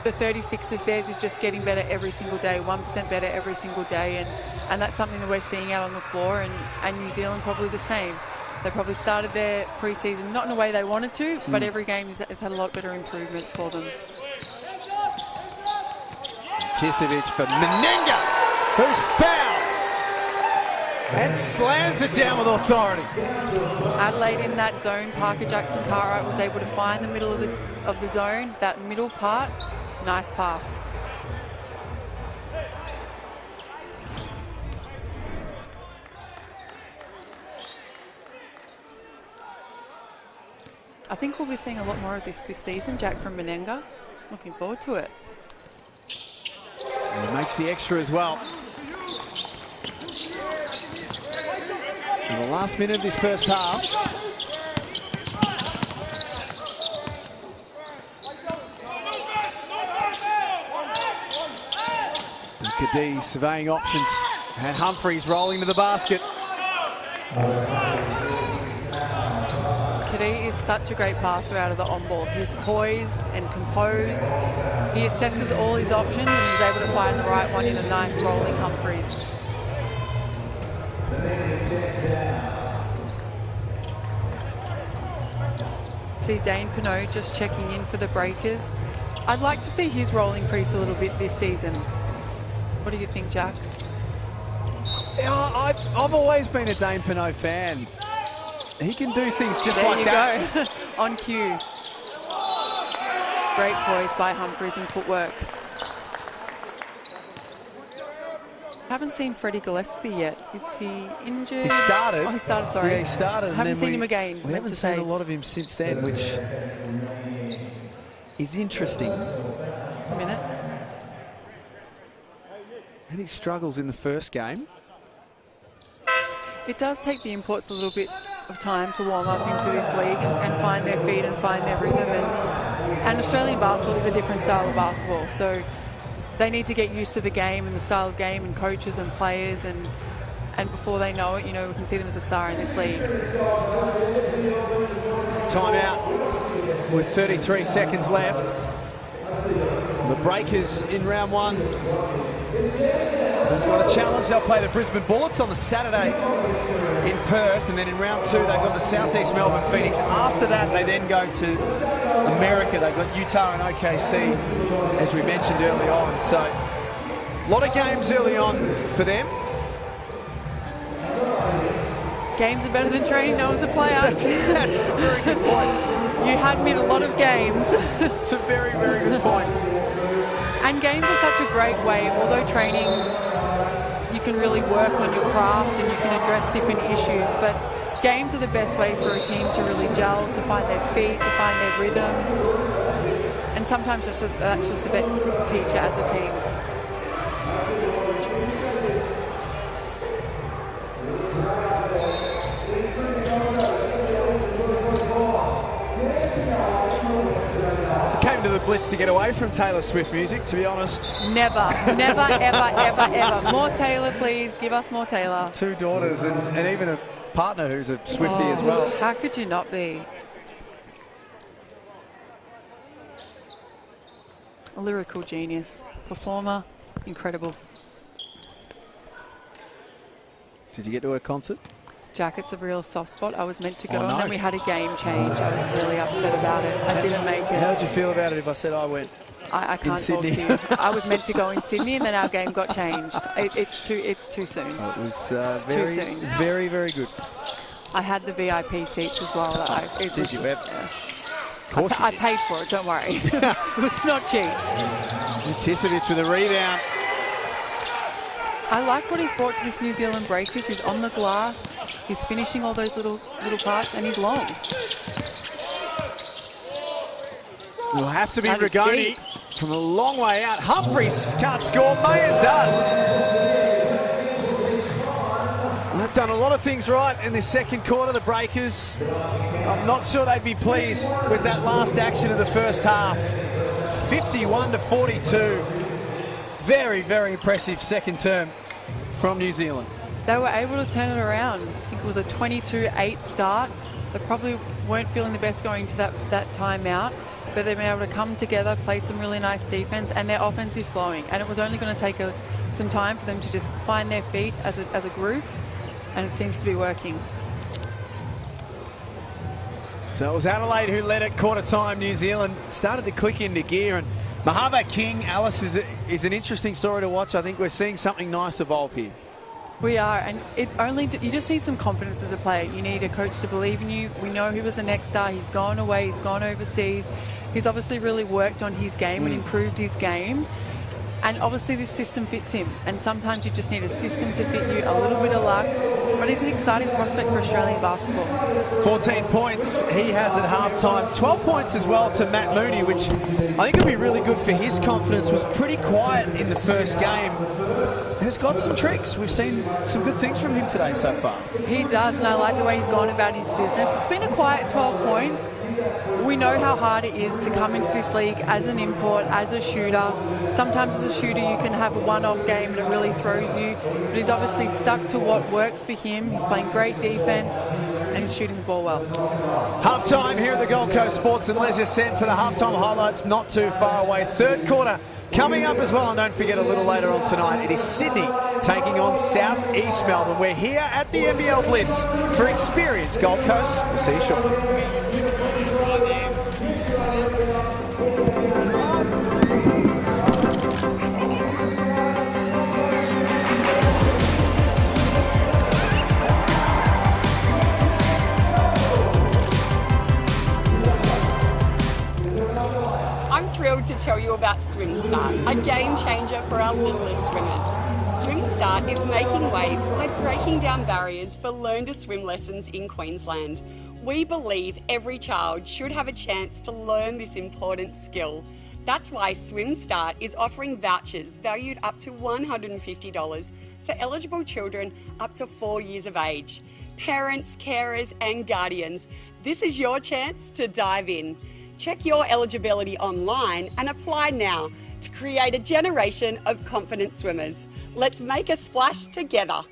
the 36ers, theirs is just getting better every single day, 1% better every single day, and that's something that we're seeing out on the floor, and New Zealand probably the same. They probably started their pre-season not in a way they wanted to, but every game has had a lot better improvements for them. Tisovic for Menenga, who's fouled and slams it down with authority. Adelaide in that zone, Parker Jackson Cartwright was able to find the middle of the zone, that middle part. Nice pass. I think we'll be seeing a lot more of this season, Jack, from Menenga. Looking forward to it. And he makes the extra as well. In the last minute of this first half. And Cadiz surveying options. And Humphreys rolling to the basket. Cadiz is such a great passer out of the on-ball. He's poised and composed. He assesses all his options and he's able to find the right one in a nice rolling Humphreys. See Dane Pinot just checking in for the Breakers. I'd like to see his role increase a little bit this season. What do you think, Jack? Yeah, I've always been a Dane Pinot fan. He can do things just like that. There you go, on cue. Great poise by Humphreys and footwork. Haven't seen Freddie Gillespie yet. Is he injured? He started. Oh, he started, sorry. Yeah, he started. Haven't seen him again. We haven't seen a lot of him since then, which is interesting. Minutes. And he struggles in the first game. It does take the imports a little bit of time to warm up into this league and find their feet and find their rhythm. And Australian basketball is a different style of basketball. So they need to get used to the game and the style of game and coaches and players, and before they know it, you know, we can see them as a star in this league. Timeout with 33 seconds left. The Breakers in round one They've got a challenge. They'll play the Brisbane Bullets on the Saturday in Perth, and then in round 2 they've got the Southeast Melbourne Phoenix. After that, they then go to America. They've got Utah and OKC, as we mentioned early on. So a lot of games early on for them. Games are better than training, no one's a player. That's a very good point. You had me in a lot of games. It's a very, very good point. And games are such a great way, although training, you can really work on your craft and you can address different issues, but games are the best way for a team to really gel, to find their feet, to find their rhythm. And sometimes that's just the best teacher as a team. Came to the Blitz to get away from Taylor Swift music, to be honest. Never, ever, ever. More Taylor, please. Give us more Taylor. 2 daughters and even a partner who's a Swiftie as well. How could you not be? A lyrical genius. Performer, incredible. Did you get to her concert? Jacket's a real soft spot. I was meant to go, Oh, no. and then we had a game change. I was really upset about it. I didn't make it. How did you feel about it if I said I went? I can't talk to you. I was meant to go in Sydney, and then our game got changed. It's too soon. It was too soon. very, very good. I had the VIP seats as well. Did you, Bev? Of course I paid for it, don't worry. It was not cheap. Tisevich with a rebound. I like what he's brought to this New Zealand Breakers. He's on the glass, he's finishing all those little parts, and he's long. Will have to be That is Rigoni deep. from a long way out. Humphries can't score. Mayer does. They've done a lot of things right in this second quarter, the Breakers. I'm not sure they'd be pleased with that last action of the first half. 51-42. Very, very impressive second term from New Zealand. They were able to turn it around. I think it was a 22-8 start. They probably weren't feeling the best going to that timeout, but they've been able to come together, play some really nice defense, and their offense is flowing. And it was only going to take some time for them to just find their feet as a group, and it seems to be working. So it was Adelaide who led at quarter time. New Zealand started to click into gear, and Mahava King, Alice, is an interesting story to watch. I think we're seeing something nice evolve here. We are, and you just need some confidence as a player. You need a coach to believe in you. We know he was the next star. He's gone away. He's gone overseas. He's obviously really worked on his game and improved his game. And obviously this system fits him. And sometimes you just need a system to fit you, a little bit of luck. But he's an exciting prospect for Australian basketball. 14 points he has at halftime. 12 points as well to Matt Mooney, which I think will be really good for his confidence. Was pretty quiet in the first game. Has got some tricks. We've seen some good things from him today so far. He does, and I like the way he's gone about his business. It's been a quiet 12 points. We know how hard it is to come into this league as an import, as a shooter. Sometimes as a shooter you can have a one-off game and it really throws you. But he's obviously stuck to what works for him. He's playing great defense and he's shooting the ball well. Halftime here at the Gold Coast Sports and Leisure Centre. The halftime highlights not too far away. Third quarter coming up as well. And don't forget, a little later on tonight, it is Sydney taking on South East Melbourne. We're here at the NBL Blitz for Experience Gold Coast. We'll see you shortly. I'm thrilled to tell you about Swim Start, a game changer for our littlest swimmers. Swim Start is making waves by breaking down barriers for learn to swim lessons in Queensland. We believe every child should have a chance to learn this important skill. That's why Swim Start is offering vouchers valued up to $150 for eligible children up to 4 years of age. Parents, carers and guardians, this is your chance to dive in. Check your eligibility online and apply now to create a generation of confident swimmers. Let's make a splash together.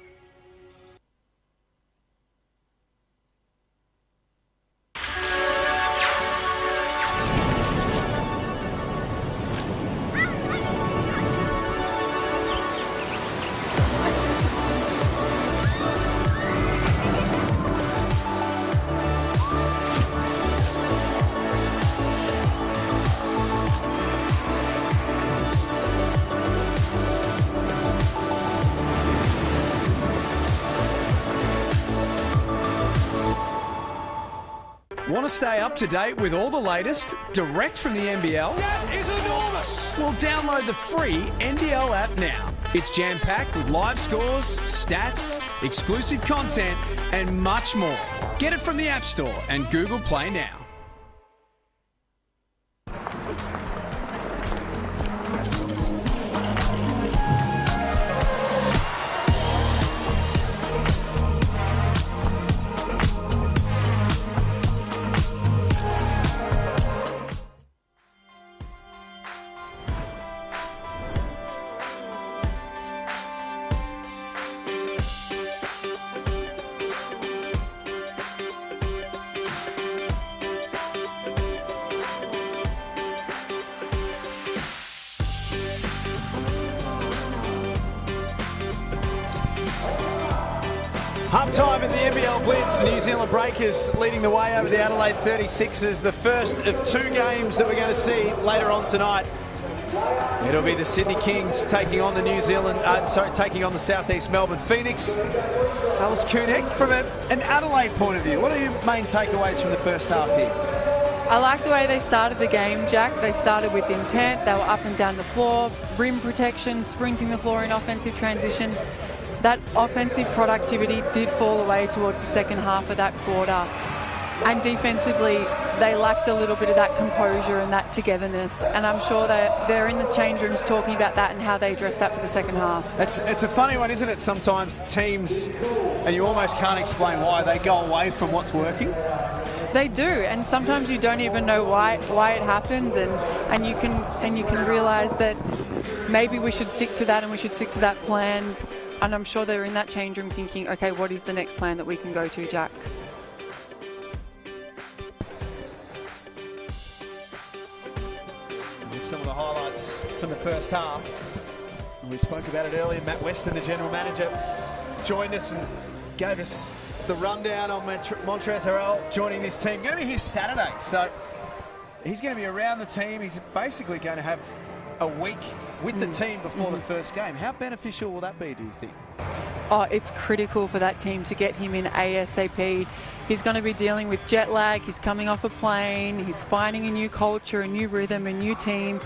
Want to stay up to date with all the latest direct from the NBL? That is enormous! Well, download the free NBL app now. It's jam-packed with live scores, stats, exclusive content, and much more. Get it from the App Store and Google Play now. Half-time in the NBL Blitz. New Zealand Breakers leading the way over the Adelaide 36ers. The first of two games that we're going to see later on tonight. It'll be the Sydney Kings taking on the taking on the Southeast Melbourne Phoenix. Alice Koenig, from an Adelaide point of view, what are your main takeaways from the first half here? I like the way they started the game, Jack. They started with intent. They were up and down the floor, rim protection, sprinting the floor in offensive transition. That offensive productivity did fall away towards the second half of that quarter. And defensively, they lacked a little bit of that composure and that togetherness. And I'm sure they're in the change rooms talking about that and how they address that for the second half. It's a funny one, isn't it? Sometimes teams, and you almost can't explain why, they go away from what's working. They do, and sometimes you don't even know why it happens, and you can realise that maybe we should stick to that and we should stick to that plan. And I'm sure they're in that change room thinking, okay, what is the next plan that we can go to, Jack? Here's some of the highlights from the first half. We spoke about it earlier. Matt Weston, the general manager, joined us and gave us the rundown on Montrezl Harrell joining this team. Going to be here Saturday, so he's going to be around the team. He's basically going to have a week with the team before the first game. How beneficial will that be, do you think? Oh, it's critical for that team to get him in ASAP. He's going to be dealing with jet lag. He's coming off a plane. He's finding a new culture, a new rhythm, a new team.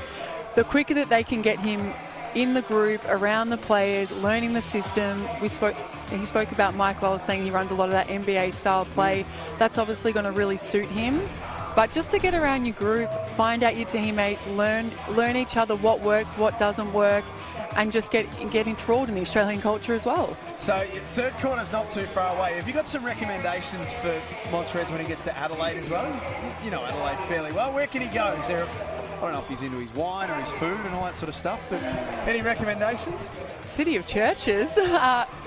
The quicker that they can get him in the group, around the players, learning the system. He spoke about Mike Wells saying he runs a lot of that NBA style play. That's obviously going to really suit him. But just to get around your group, find out your teammates, learn each other, what works, what doesn't work, and just get enthralled in the Australian culture as well. So third quarter's not too far away. Have you got some recommendations for Montrez when he gets to Adelaide as well? You know Adelaide fairly well. Where can he go? Is there I don't know if he's into his wine or his food and all that sort of stuff, but any recommendations? City of churches.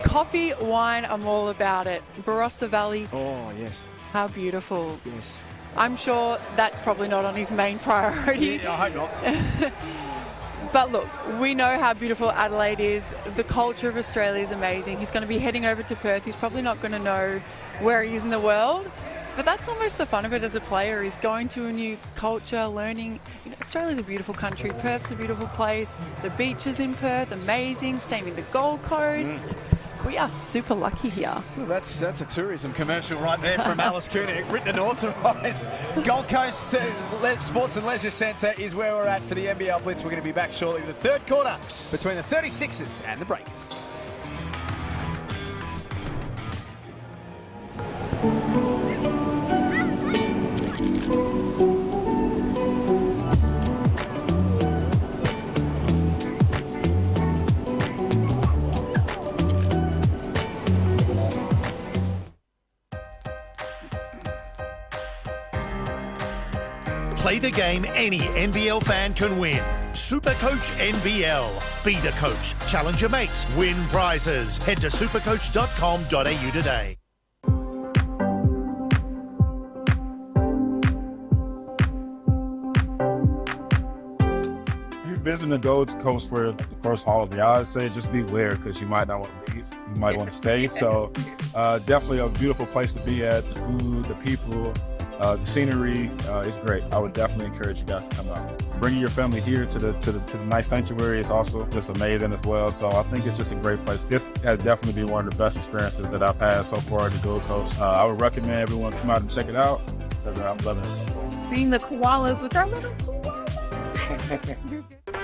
Coffee, wine, I'm all about it. Barossa Valley. Oh, yes. How beautiful. Yes. I'm sure that's probably not on his main priority. Yeah, I hope not. But look, we know how beautiful Adelaide is. The culture of Australia is amazing. He's going to be heading over to Perth. He's probably not going to know where he is in the world. But that's almost the fun of it as a player, is going to a new culture, learning. You know, Australia's a beautiful country. Perth's a beautiful place. The beaches in Perth, amazing. Same in the Gold Coast. We are super lucky here. Well, that's a tourism commercial right there from Alice Koenig. Written and authorised. Gold Coast Sports and Leisure Centre is where we're at for the NBL Blitz. We're going to be back shortly with the third quarter between the 36ers and the Breakers. Play the game any NBL fan can win. Supercoach NBL. Be the coach. Challenge your mates. Win prizes. Head to supercoach.com.au today. If you're visiting the Gold Coast for the first holiday, I would say just beware because you might not want to leave. You might want to stay. So definitely a beautiful place to be at. The food, the people. The scenery is great. I would definitely encourage you guys to come out. Bringing your family here to the nice sanctuary is also just amazing as well. So I think it's just a great place. This has definitely been one of the best experiences that I've had so far at the Gold Coast. I would recommend everyone come out and check it out. because I'm loving it so far. Seeing the koalas with our little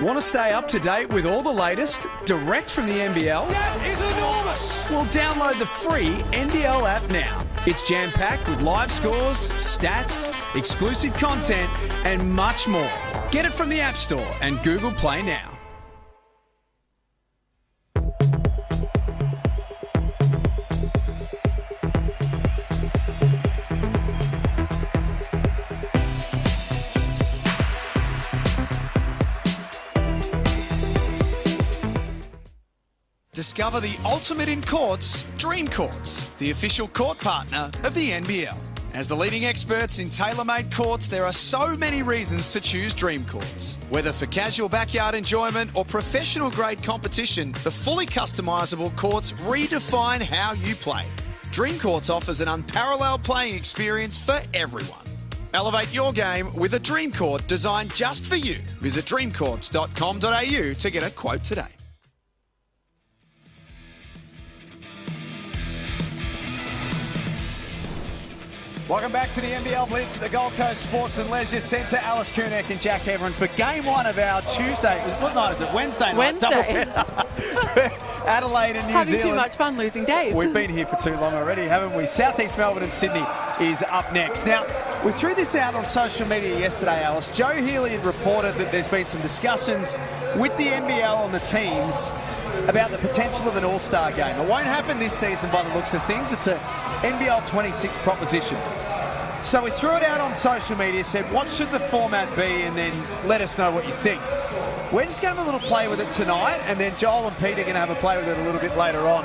Want to stay up to date with all the latest direct from the NBL? That is enormous. Well, download the free NBL app now. It's jam-packed with live scores, stats, exclusive content, and much more. Get it from the App Store and Google Play now. Discover the ultimate in courts, Dream Courts, the official court partner of the NBL. As the leading experts in tailor-made courts, there are so many reasons to choose Dream Courts. Whether for casual backyard enjoyment or professional-grade competition, the fully customisable courts redefine how you play. Dream Courts offers an unparalleled playing experience for everyone. Elevate your game with a Dream Court designed just for you. Visit dreamcourts.com.au to get a quote today. Welcome back to the NBL Blitz at the Gold Coast Sports and Leisure Centre. Alice Kunek and Jack Everin for game one of our Tuesday. What night is it? Wednesday night. Wednesday. Adelaide and New Zealand. Having too much fun losing days. We've been here for too long already, haven't we? Southeast Melbourne and Sydney is up next. Now, we threw this out on social media yesterday, Alice. Joe Healy had reported that there's been some discussions with the NBL and the teams about the potential of an all-star game. It won't happen this season by the looks of things. It's a NBL 26 proposition. So we threw it out on social media, said, what should the format be? And then let us know what you think. We're just going to have a little play with it tonight, and then Joel and Pete are going to have a play with it a little bit later on.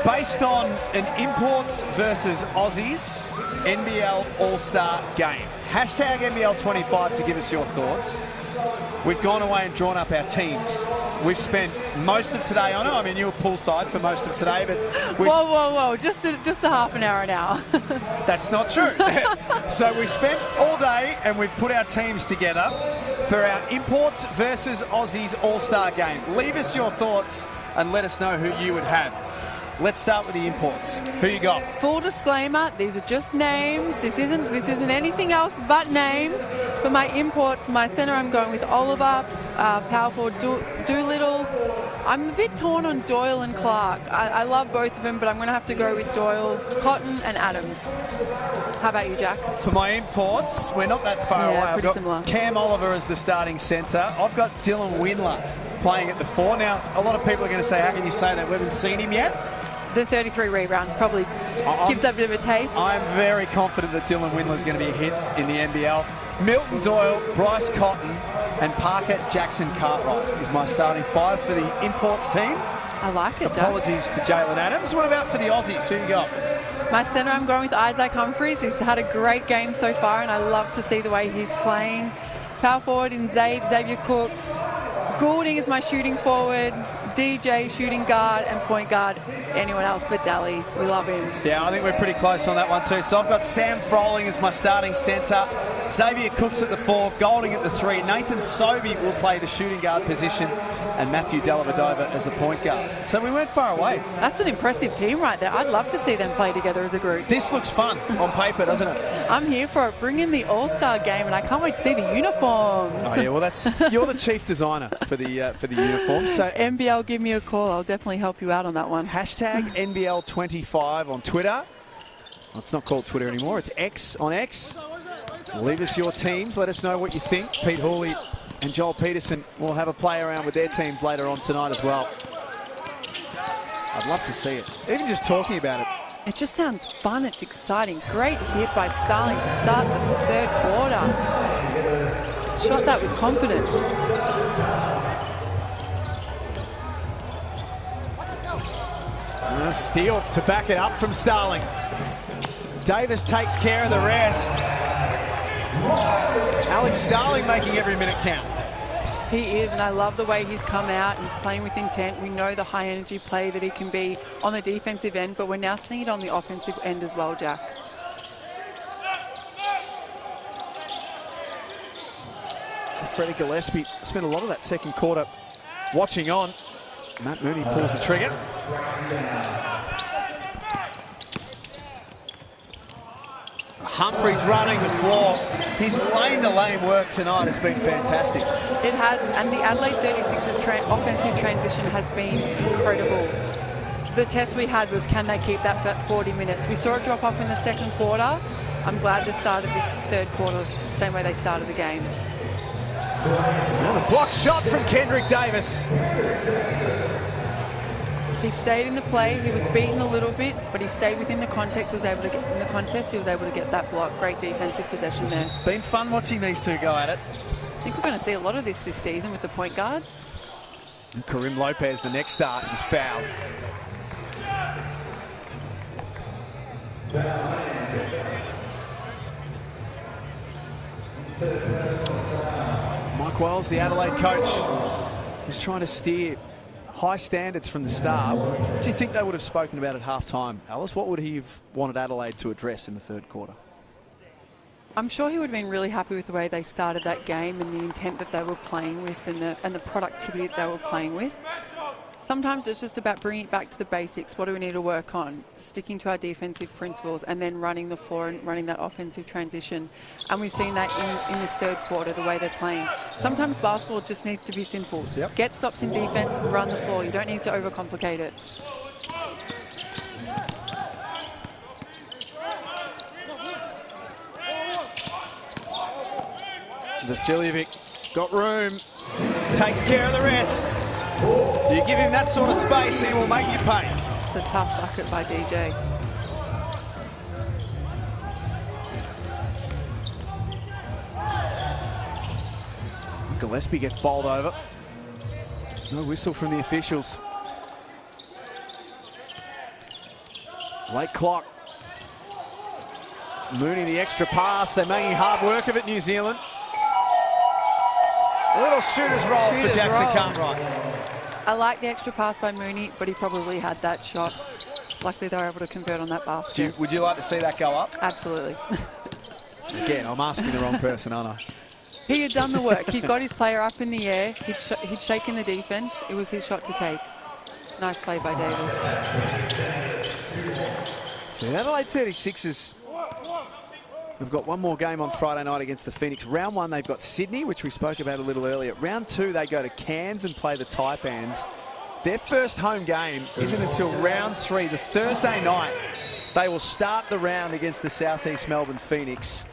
Based on an imports versus Aussies NBL All-Star game. Hashtag NBL25 to give us your thoughts. We've gone away and drawn up our teams. We've spent most of today on it. I mean, you were poolside for most of today, but whoa! Just a half an hour now. That's not true. So we spent all day and we've put our teams together for our imports versus Aussies All-Star game. Leave us your thoughts and let us know who you would have. Let's start with the imports. Who you got? Full disclaimer, these are just names. This isn't anything else but names. For my imports, my centre, I'm going with Oliver, power forward Doolittle. I'm a bit torn on Doyle and Clark. I love both of them, but I'm going to have to go with Doyle, Cotton and Adams. How about you, Jack? For my imports, we're not that far away. I've got similar. Cam Oliver as the starting centre. I've got Dylan Windler playing at the 4. Now, a lot of people are going to say, how can you say that? We haven't seen him yet. The 33 rebounds probably gives that a bit of a taste. I'm very confident that Dylan Windler is going to be a hit in the NBL. Milton Doyle, Bryce Cotton and Parker Jackson Cartwright is my starting 5 for the imports team. I like it, Jack. Apologies to Jalen Adams. What about for the Aussies? Who you got? My centre, I'm going with Isaac Humphries. He's had a great game so far, and I love to see the way he's playing. Power forward in Xavier Cooks. Goulding is my shooting forward. DJ, shooting guard, and point guard. Anyone else but Daly. We love him. Yeah, I think we're pretty close on that one too. So I've got Sam Froling as my starting centre. Xavier Cooks at the 4, Goulding at the 3. Nathan Sobey will play the shooting guard position, and Matthew Dellavedova as the point guard. So we weren't far away. That's an impressive team right there. I'd love to see them play together as a group. This looks fun on paper, doesn't it? I'm here for it. Bring in the All-Star game, and I can't wait to see the uniforms. Oh yeah, well you're the chief designer for the uniforms. So NBL, give me a call. I'll definitely help you out on that one. Hashtag NBL25 on Twitter. Well, it's not called Twitter anymore. It's X on X. Leave us your teams. Let us know what you think. Pete Hawley and Joel Peterson will have a play around with their teams later on tonight as well. I'd love to see it. Even just talking about it. It just sounds fun. It's exciting. Great hit by Starling to start the third quarter. Shot that with confidence. Steal to back it up from Starling. Davis takes care of the rest. Alex Starling making every minute count. He is, and I love the way he's come out. He's playing with intent. We know the high-energy play that he can be on the defensive end, but we're now seeing it on the offensive end as well, Jack. So Freddie Gillespie spent a lot of that second quarter watching on. Matt Mooney pulls the trigger. Humphreys running the floor. His lane-to-lane work tonight has been fantastic. It has, and the Adelaide 36's offensive transition has been incredible. The test we had was, can they keep that 40 minutes? We saw it drop off in the second quarter. I'm glad they started this third quarter the same way they started the game. Well, a block shot from Kendrick Davis. He stayed in the play. He was beaten a little bit, but he stayed within the context. He was able to get in the contest. He was able to get that block. Great defensive possession there. Been fun watching these two go at it. I think we're going to see a lot of this season with the point guards. And Karim Lopez, the next start, is fouled. Mike Wells, the Adelaide coach, is trying to steer high standards from the start. What do you think they would have spoken about at half-time, Alice? What would he have wanted Adelaide to address in the third quarter? I'm sure he would have been really happy with the way they started that game and the intent that they were playing with and the productivity that they were playing with. Sometimes it's just about bringing it back to the basics. What do we need to work on? Sticking to our defensive principles and then running the floor and running that offensive transition. And we've seen that in this third quarter, the way they're playing. Sometimes basketball just needs to be simple. Yep. Get stops in defense, run the floor. You don't need to overcomplicate it. Vasiljevic got room, takes care of the rest. You give him that sort of space, he will make you pay. It's a tough bucket by DJ. Gillespie gets bowled over. No whistle from the officials. Late clock. Mooney the extra pass. They're making hard work of it, New Zealand. A little shooter's roll for Jackson Cartwright. I like the extra pass by Mooney, but he probably had that shot. Luckily, they were able to convert on that basket. Would you like to see that go up? Absolutely. Again, I'm asking the wrong person, aren't I? He had done the work. He got his player up in the air. He'd shaken the defense. It was his shot to take. Nice play by Davis. So the Adelaide 36ers have got one more game on Friday night against the Phoenix. Round one, they've got Sydney, which we spoke about a little earlier. Round two, they go to Cairns and play the Taipans. Their first home game isn't until round three, the Thursday night. They will start the round against the Southeast Melbourne Phoenix.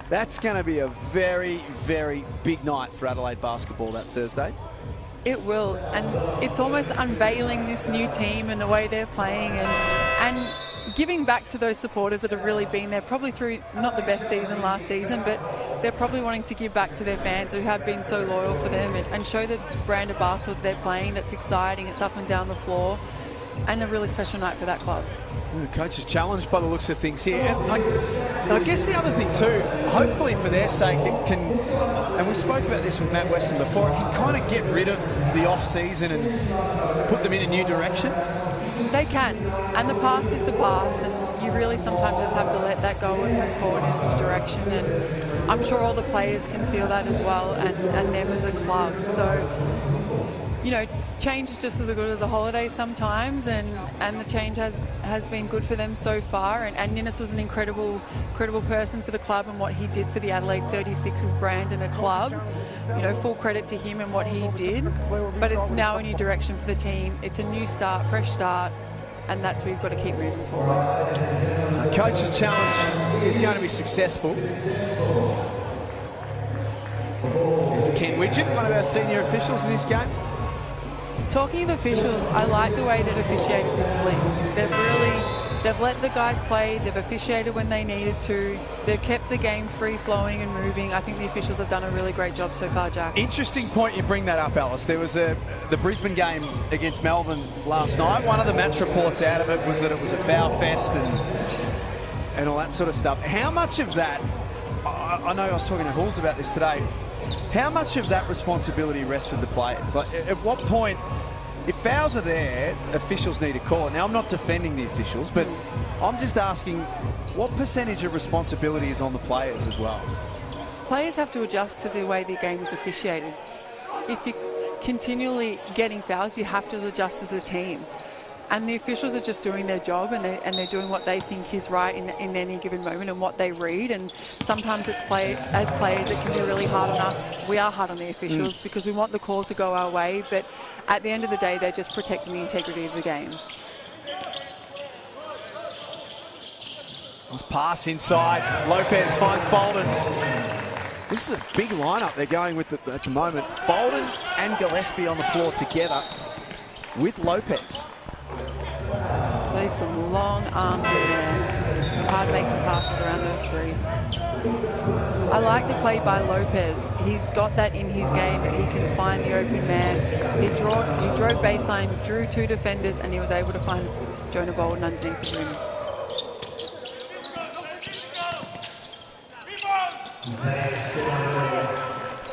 That's going to be a very, very big night for Adelaide basketball that Thursday. It will, and it's almost unveiling this new team and the way they're playing and giving back to those supporters that have really been there, probably through not the best season last season, but they're probably wanting to give back to their fans who have been so loyal for them and show the brand of basketball that they're playing that's exciting, it's up and down the floor, and a really special night for that club. The coach is challenged by the looks of things here. And I guess the other thing too, hopefully for their sake, it can, and we spoke about this with Matt Weston before, it can kind of get rid of the off-season and put them in a new direction. They can, and the past is the past, and you really sometimes just have to let that go and move forward in a new direction. And I'm sure all the players can feel that as well, and them as a club. So, you know, change is just as good as a holiday sometimes, and the change has been good for them so far. And Ninnis was an incredible person for the club and what he did for the Adelaide 36ers brand and a club. You know, full credit to him and what he did. But it's now a new direction for the team. It's a new start, fresh start, and that's where we've got to keep moving forward. The coach's challenge is going to be successful. Is Ken Widget, one of our senior officials in this game. Talking of officials, I like the way they've officiated this Blitz. They've let the guys play, they've officiated when they needed to, they've kept the game free-flowing and moving. I think the officials have done a really great job so far, Jack. Interesting point you bring that up, Alice. There was the Brisbane game against Melbourne last night. One of the match reports out of it was that it was a foul fest and all that sort of stuff. How much of that, I know I was talking to Halls about this today, how much of that responsibility rests with the players? Like, at what point, if fouls are there, officials need to call it. Now, I'm not defending the officials, but I'm just asking, what percentage of responsibility is on the players as well? Players have to adjust to the way the game is officiated. If you're continually getting fouls, you have to adjust as a team. And the officials are just doing their job, and they're doing what they think is right in any given moment and what they read. And sometimes as players, it can be really hard on us. We are hard on the officials because we want the call to go our way. But at the end of the day, they're just protecting the integrity of the game. Let's pass inside. Lopez finds Bolden. This is a big lineup they're going with at the moment. Bolden and Gillespie on the floor together with Lopez. There's some long arms in there. Hard making passes around those three. I like the play by Lopez. He's got that in his game that he can find the open man. He drove baseline, drew 2 defenders, and he was able to find Jonah Bolden underneath the rim.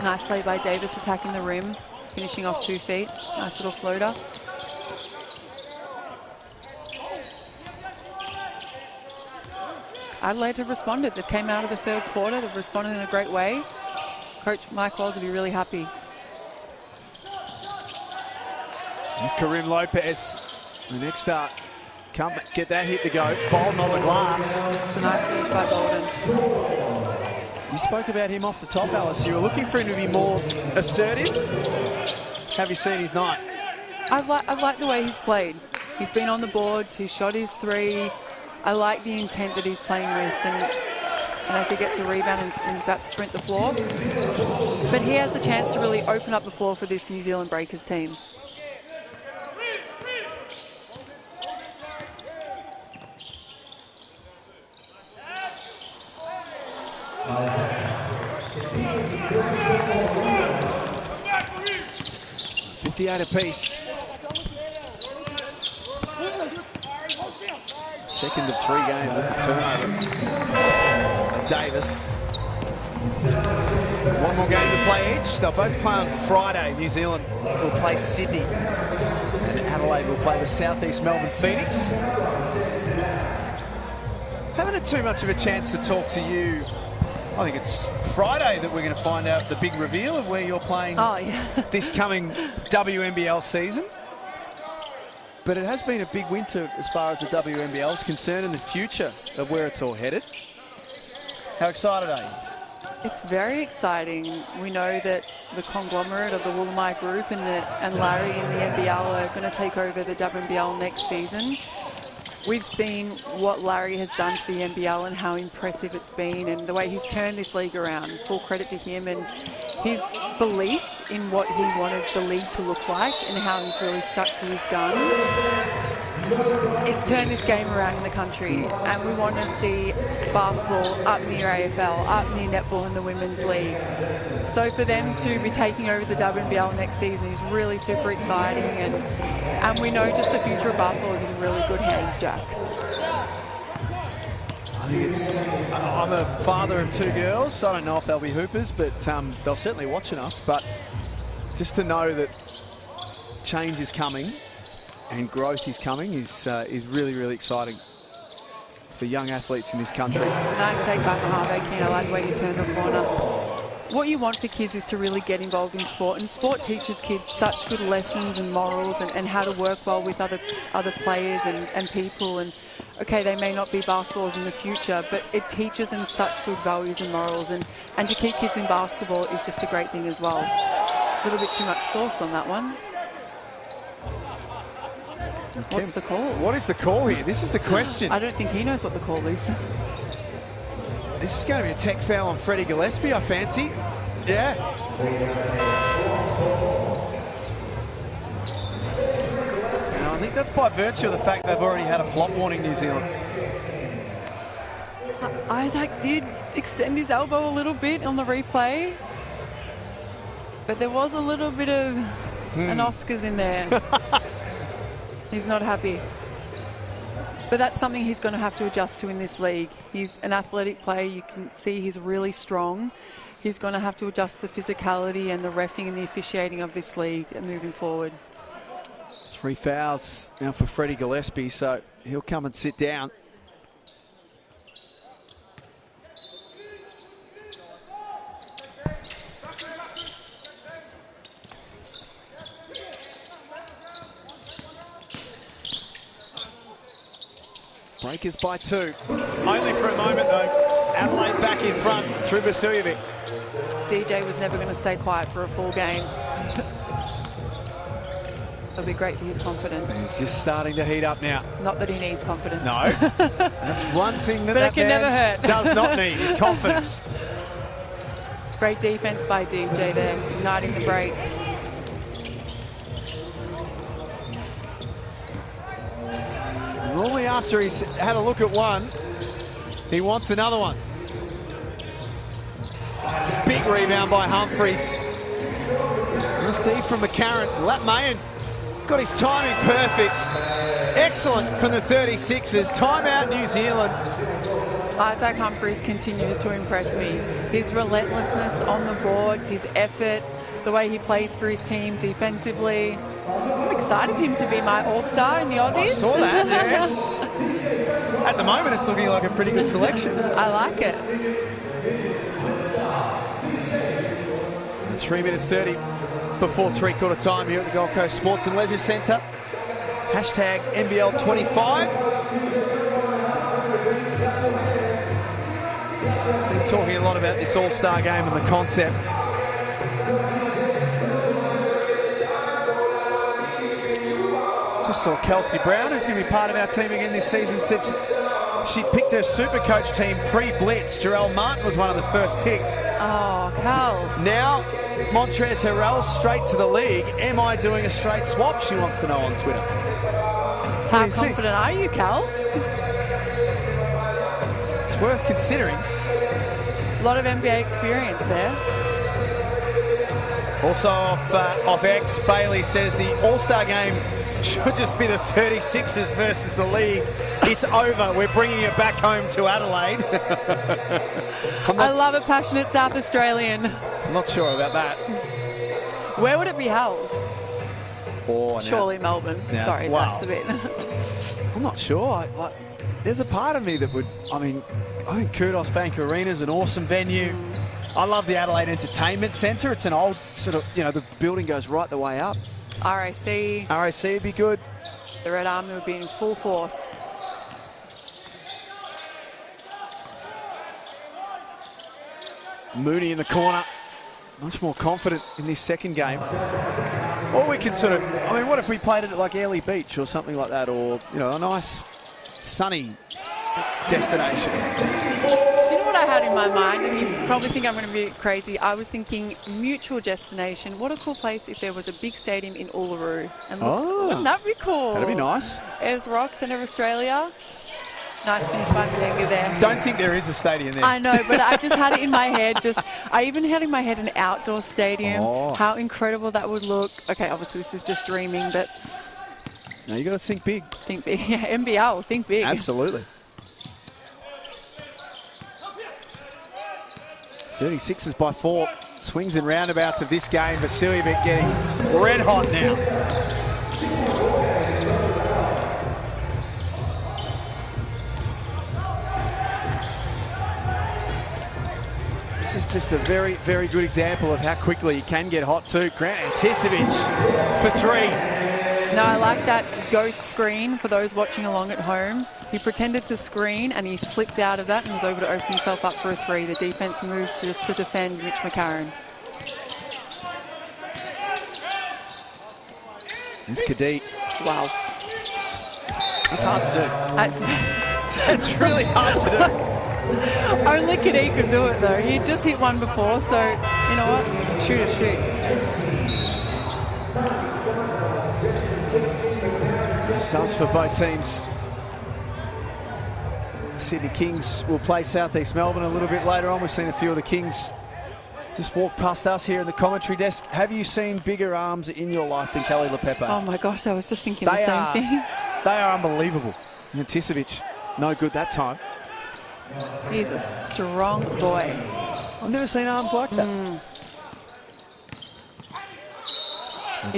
Nice play by Davis attacking the rim, finishing off 2 feet. Nice little floater. Adelaide have responded. They came out of the third quarter. They've responded in a great way. Coach Mike Wells will be really happy. Here's Karim Lopez. The next start. Can't get that hit to go. Bolden on the glass. It's a nice finish by Bolden. You spoke about him off the top, Alice. You were looking for him to be more assertive. Have you seen his night? I've liked the way he's played. He's been on the boards. He's shot his 3. I like the intent that he's playing with, and as he gets a rebound and is about to sprint the floor. But he has the chance to really open up the floor for this New Zealand Breakers team. $58 apiece. Second of 3 games with a turnover. And Davis. 1 more game to play each. They'll both play on Friday. New Zealand will play Sydney, and Adelaide will play the Southeast Melbourne Phoenix. Haven't had too much of a chance to talk to you. I think it's Friday that we're going to find out the big reveal of where you're playing this coming WNBL season. But it has been a big winter as far as the WNBL is concerned and the future of where it's all headed. How excited are you? It's very exciting. We know that the conglomerate of the Woolamai Group and Larry and the NBL are going to take over the WNBL next season. We've seen what Larry has done to the NBL and how impressive it's been, and the way he's turned this league around. Full credit to him and his belief in what he wanted the league to look like and how he's really stuck to his guns. It's turned this game around in the country, and we want to see basketball up near AFL, up near netball in the Women's League. So for them to be taking over the WNBL next season is really super exciting, and we know just the future of basketball is in really good hands, Jack. I think I'm a father of 2 girls, so I don't know if they'll be hoopers, but they'll certainly watch enough. But just to know that change is coming and growth is coming is really, really exciting for young athletes in this country. Nice take back on Harvey King. I like the way you turned the corner. What you want for kids is to really get involved in sport, and sport teaches kids such good lessons and morals and how to work well with other players and people. And okay, they may not be basketballers in the future, but it teaches them such good values and morals, and to keep kids in basketball is just a great thing as well. A little bit too much sauce on that one. What's the call? What is the call here? This is the question. I don't think he knows what the call is. This is going to be a tech foul on Freddie Gillespie, I fancy. Yeah. Now, I think that's by virtue of the fact they've already had a flop warning, New Zealand. Isaac did extend his elbow a little bit on the replay, but there was a little bit of an Oscars in there. He's not happy. But that's something he's going to have to adjust to in this league. He's an athletic player. You can see he's really strong. He's going to have to adjust the physicality and the reffing and the officiating of this league moving forward. 3 fouls now for Freddie Gillespie, so he'll come and sit down. Breakers by 2. Only for a moment, though. Adelaide back in front through Vasiljevic. DJ was never going to stay quiet for a full game. It'll be great for his confidence. He's just starting to heat up now. Not that he needs confidence. No. That's one thing that, But that it can man never hurt. does not need, is confidence. Great defense by DJ there, igniting the break. Normally after he's had a look at one, he wants another one. Big rebound by Humphries. Nice deep from McCarron. Lapmayan got his timing perfect. Excellent from the 36ers. Timeout New Zealand. Isaac Humphries continues to impress me. His relentlessness on the boards, his effort, the way he plays for his team defensively. I'm excited for him to be my all-star in the Aussies. I saw that, yes. At the moment, it's looking like a pretty good selection. I like it. 3 minutes 30 before three-quarter time here at the Gold Coast Sports and Leisure Centre. Hashtag NBL25. Been talking a lot about this All-Star game and the concept. Just saw Kelsey Brown, who's going to be part of our team again this season, said she picked her super coach team pre-Blitz. Jarell Martin was one of the first picked. Oh, Kels. Now, Montrezl Harrell straight to the league. Am I doing a straight swap? She wants to know on Twitter. How confident are you, Kels? It's worth considering. A lot of NBA experience there. Also off X, Bailey says the All-Star game should just be the 36ers versus the league. It's over. We're bringing it back home to Adelaide. I love a passionate South Australian. I'm not sure about that. Where would it be held? Oh, Surely Melbourne. Now, Sorry, wow. that's a bit. I'm not sure. There's a part of me that would, I think Kudos Bank Arena is an awesome venue. I love the Adelaide Entertainment Centre. It's an old sort of, the building goes right the way up. RAC. RAC would be good. The Red Army would be in full force. Mooney in the corner. Much more confident in this second game. Or we could sort of, what if we played it at like Airlie Beach or something like that, or, a nice sunny destination. Do you know what I had in my mind? And you probably think I'm going to be crazy. I was thinking mutual destination. What a cool place if there was a big stadium in Uluru. And look, wouldn't that be cool? That'd be nice. Ayers Rock, Centre of Australia. Nice finish by Melenga there. Don't think there is a stadium there. I know, but I just had it in my head. I even had in my head an outdoor stadium. Oh. How incredible that would look. Okay, obviously this is just dreaming, but... No, you got to think big. Think big. Yeah, NBL, think big. Absolutely. 36ers by 4. Swings and roundabouts of this game. Vasiljevic getting red hot now. This is just a very, very good example of how quickly he can get hot too. Grant Anticevic for 3. No, I like that ghost screen for those watching along at home. He pretended to screen and he slipped out of that and was able to open himself up for a 3. The defense moved just to defend Mitch McCarron. Here's Kadit. Wow. It's hard to do. That's really hard to do. Only Kadit could do it though. He had just hit one before, so you know what? Shoot or shoot. Subs for both teams. Sydney Kings will play South East Melbourne a little bit later on. We've seen a few of the Kings just walk past us here in the commentary desk. Have you seen bigger arms in your life than Kelly LePepe? Oh my gosh, I was just thinking the same thing. They are unbelievable. Anticevic, no good that time. He's a strong boy. I've never seen arms like that.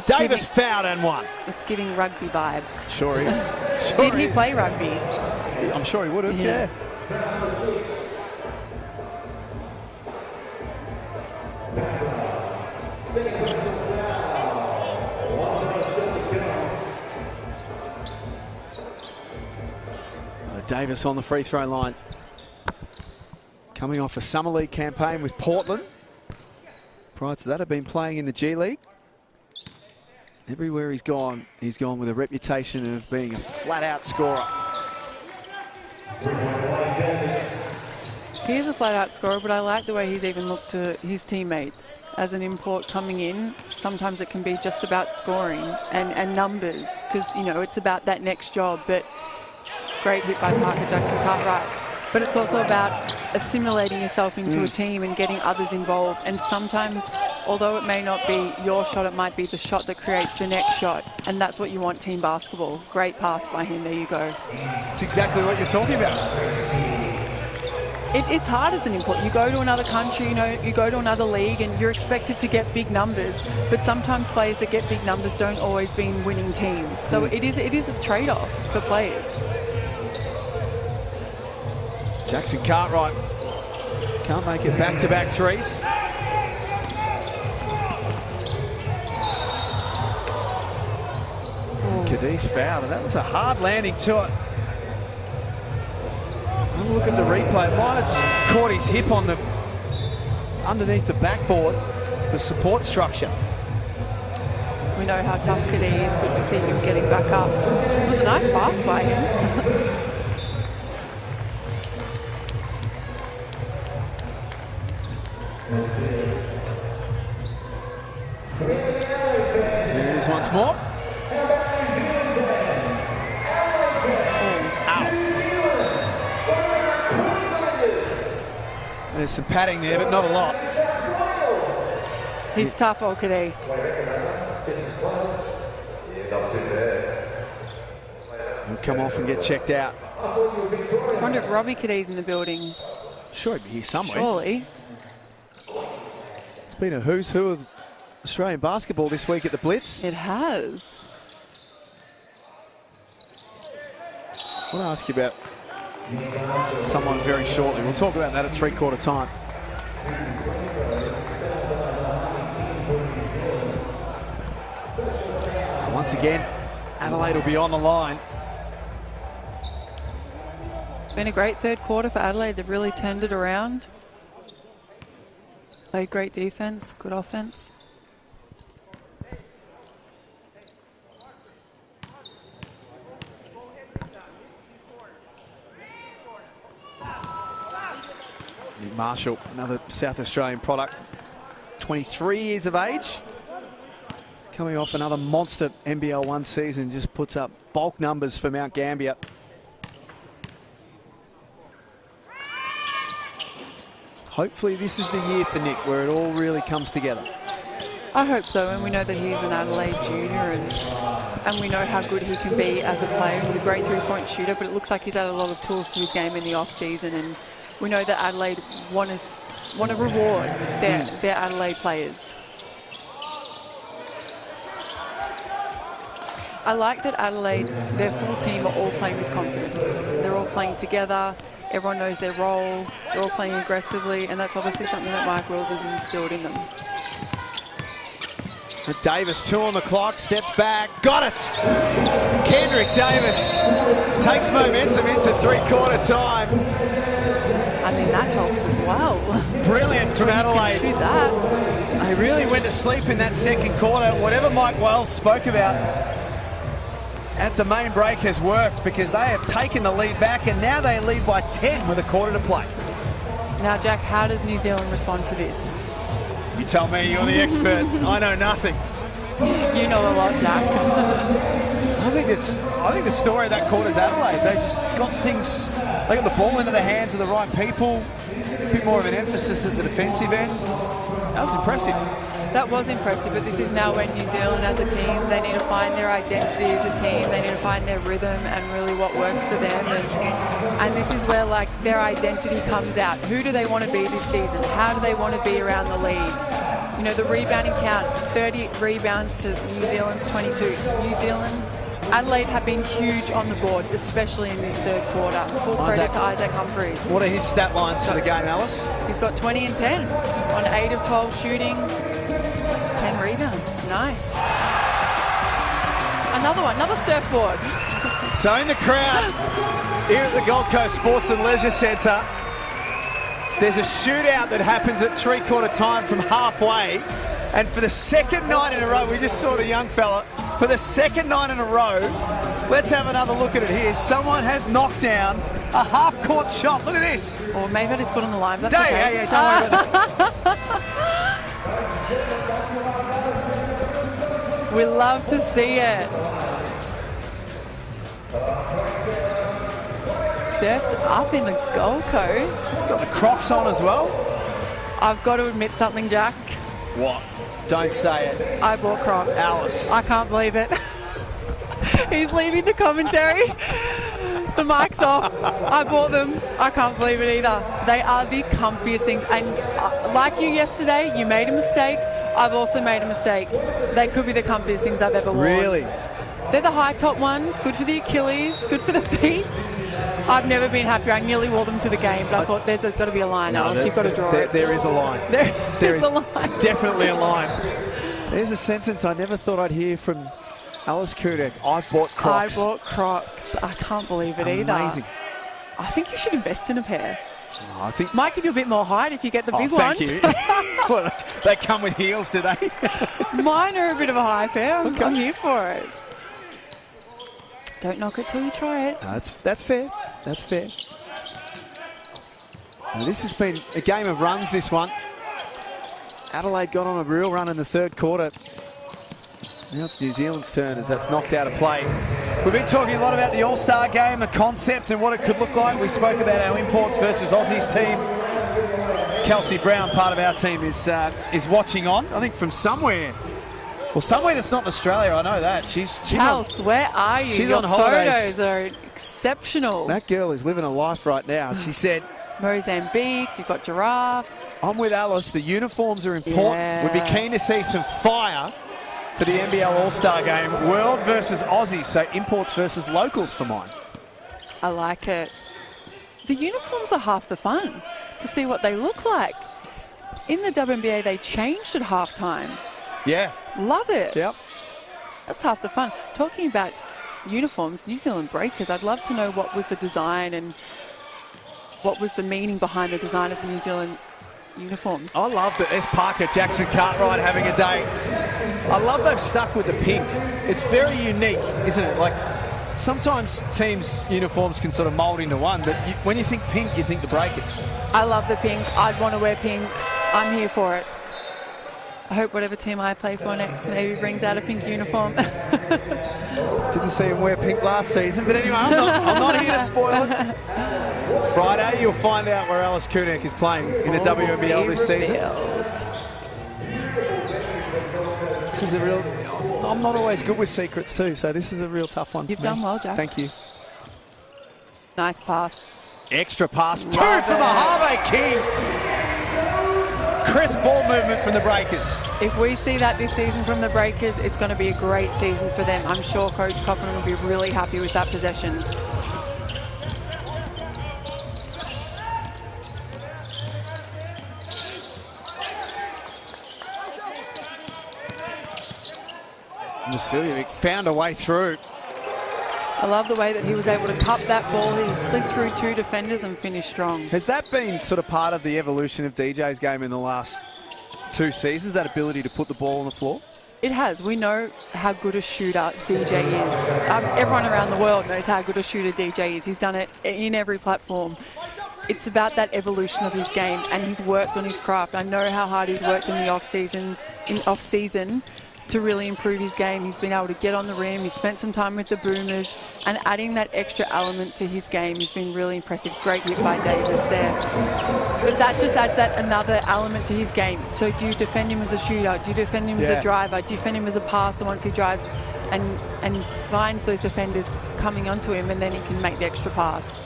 Davis fouled and won. It's giving rugby vibes. Sure is. Did he play rugby? I'm sure he would have, yeah. Davis on the free throw line. Coming off a Summer League campaign with Portland. Prior to that, I've been playing in the G League. Everywhere he's gone with a reputation of being a flat-out scorer. He is a flat-out scorer, but I like the way he's even looked to his teammates. As an import coming in, sometimes it can be just about scoring and numbers, because, you know, it's about that next job. But great hit by Parker Jackson-Cartwright. But it's also about assimilating yourself into a team and getting others involved. And sometimes, although it may not be your shot, it might be the shot that creates the next shot. And that's what you want team basketball. Great pass by him. There you go. That's exactly what you're talking about. It's hard as an import. You go to another country, you know, you go to another league and you're expected to get big numbers. But sometimes players that get big numbers don't always be in winning teams. So it is a trade-off for players. Jackson Cartwright can't make it back-to-back threes. Cadiz fouled, and that was a hard landing to it. Have a look at the replay. Might have just caught his hip on the underneath the backboard, the support structure. We know how tough Cadiz is. Good to see him getting back up. It was a nice pass by him. Here's once more. There's some padding there, but not a lot. He's tough, Okade. He'll come off and get checked out. I wonder if Robbie Cade's in the building. Sure, he'd be here somewhere. Surely. It's been a who's who of Australian basketball this week at the Blitz. It has. I want to ask you about someone very shortly. We'll talk about that at three-quarter time. Once again, Adelaide will be on the line. Been a great third quarter for Adelaide. They've really turned it around. Played great defense, good offense. Nick Marshall, another South Australian product, 23 years of age. He's coming off another monster NBL 1 season, just puts up bulk numbers for Mount Gambier. Hopefully this is the year for Nick where it all really comes together. I hope so, and we know that he's an Adelaide junior, and we know how good he can be as a player. He's a great three-point shooter, but it looks like he's added a lot of tools to his game in the off-season, and we know that Adelaide want to reward their Adelaide players. I like that Adelaide, their full team are all playing with confidence. They're all playing together. Everyone knows their role. They're all playing aggressively, and that's obviously something that Mike Wills has instilled in them. Davis, 2 on the clock, steps back, got it! Kendrick Davis takes momentum into three-quarter time. I mean, that helps as well. Brilliant from Adelaide. Shoot that. They really went to sleep in that second quarter. Whatever Mike Wells spoke about at the main break has worked, because they have taken the lead back and now they lead by 10 with a quarter to play. Now, Jack, how does New Zealand respond to this? You tell me, you're the expert. I know nothing. You know a lot, Jack. I think the story of that quarter is Adelaide. They just got things, they got the ball into the hands of the right people. A bit more of an emphasis at the defensive end. That was impressive. That was impressive, but this is now when New Zealand as a team, they need to find their identity as a team. They need to find their rhythm and really what works for them. And this is where, like, their identity comes out. Who do they want to be this season? How do they want to be around the league? You know, the rebounding count, 30 rebounds to New Zealand's 22. New Zealand, Adelaide have been huge on the boards, especially in this third quarter. Full credit to Isaac Humphries. What are his stat lines for the game, Alice? He's got 20 and 10 on 8 of 12 shooting. 10 rebounds. It's nice. Another one, another surfboard. So in the crowd here at the Gold Coast Sports and Leisure Centre, there's a shootout that happens at three-quarter time from halfway. And for the second night in a row, we just saw the young fella, for the second night in a row, let's have another look at it here. Someone has knocked down a half-court shot. Look at this. Or maybe had his foot on the line. But that's okay. Yeah, don't worry about that. We love to see it. Surfed up in the Gold Coast. He's got the Crocs on as well. I've got to admit something, Jack. What? Don't say it. I bought Crocs. Alice. I can't believe it. He's leaving the commentary. The mic's off. I bought them. I can't believe it either. They are the comfiest things. And like you yesterday, you made a mistake. I've also made a mistake. They could be the comfiest things I've ever worn. Really? They're the high top ones. Good for the Achilles. Good for the feet. I've never been happier. I nearly wore them to the game, but I thought there's got to be a line, Alice. You've got to draw it. There is a line. There is a line. Definitely a line. There's a sentence I never thought I'd hear from Alice Kudek. I bought Crocs. I bought Crocs. I can't believe it either. Amazing. I think you should invest in a pair. I think Might give you a bit more height if you get the big thank ones. you. Well, they come with heels, do they? Mine are a bit of a high pair. I'm here for it. Don't knock it till you try it. No, that's fair. That's fair. Now, this has been a game of runs, this one. Adelaide got on a real run in the third quarter. Now it's New Zealand's turn as that's knocked out of play. We've been talking a lot about the All-Star game, the concept and what it could look like. We spoke about our imports versus Aussies team. Kelsey Brown, part of our team, is watching on, I think from somewhere. Well, somewhere that's not in Australia, I know that. Kels, where are you? She's Your on holidays. photos are exceptional. That girl is living a life right now. She said, Mozambique, you've got giraffes. I'm with Alice. The uniforms are important. Yeah. We'd be keen to see some fire for the NBL All-Star game. World versus Aussie, so imports versus locals for mine. I like it. The uniforms are half the fun, to see what they look like. In the WNBA, they changed at halftime. Yeah. Love it. Yep. That's half the fun. Talking about uniforms, New Zealand Breakers, I'd love to know what was the design and what was the meaning behind the design of the New Zealand uniforms. I love that there's Parker Jackson Cartwright having a day. I love they've stuck with the pink. It's very unique, isn't it? Like, sometimes teams' uniforms can sort of mould into one, but when you think pink, you think the Breakers. I love the pink. I'd want to wear pink. I'm here for it. I hope whatever team I play for next maybe brings out a pink uniform. Didn't see him wear pink last season, but anyway, I'm not here to spoil it. Friday, you'll find out where Alice Kudek is playing in the WNBL this season. This is a real... I'm not always good with secrets too, so this is a real tough one. You've done well, Jack. Thank you. Nice pass. Extra pass. Love Two from it. Ahave King. Crisp ball movement from the Breakers. If we see that this season from the Breakers, it's going to be a great season for them. I'm sure Coach Coppin will be really happy with that possession. Vasiljevic found a way through. I love the way that he was able to cup that ball. He slid through two defenders and finished strong. Has that been sort of part of the evolution of DJ's game in the last 2 seasons, that ability to put the ball on the floor? It has. We know how good a shooter DJ is. Everyone around the world knows how good a shooter DJ is. He's done it in every platform. It's about that evolution of his game, and he's worked on his craft. I know how hard he's worked in the off-season to really improve his game. He's been able to get on the rim. He's spent some time with the Boomers, and adding that extra element to his game has been really impressive. Great hit by Davis there. But that just adds that another element to his game. So do you defend him as a shooter? Do you defend him as a driver? Do you defend him as a passer once he drives and finds those defenders coming onto him, and then he can make the extra pass?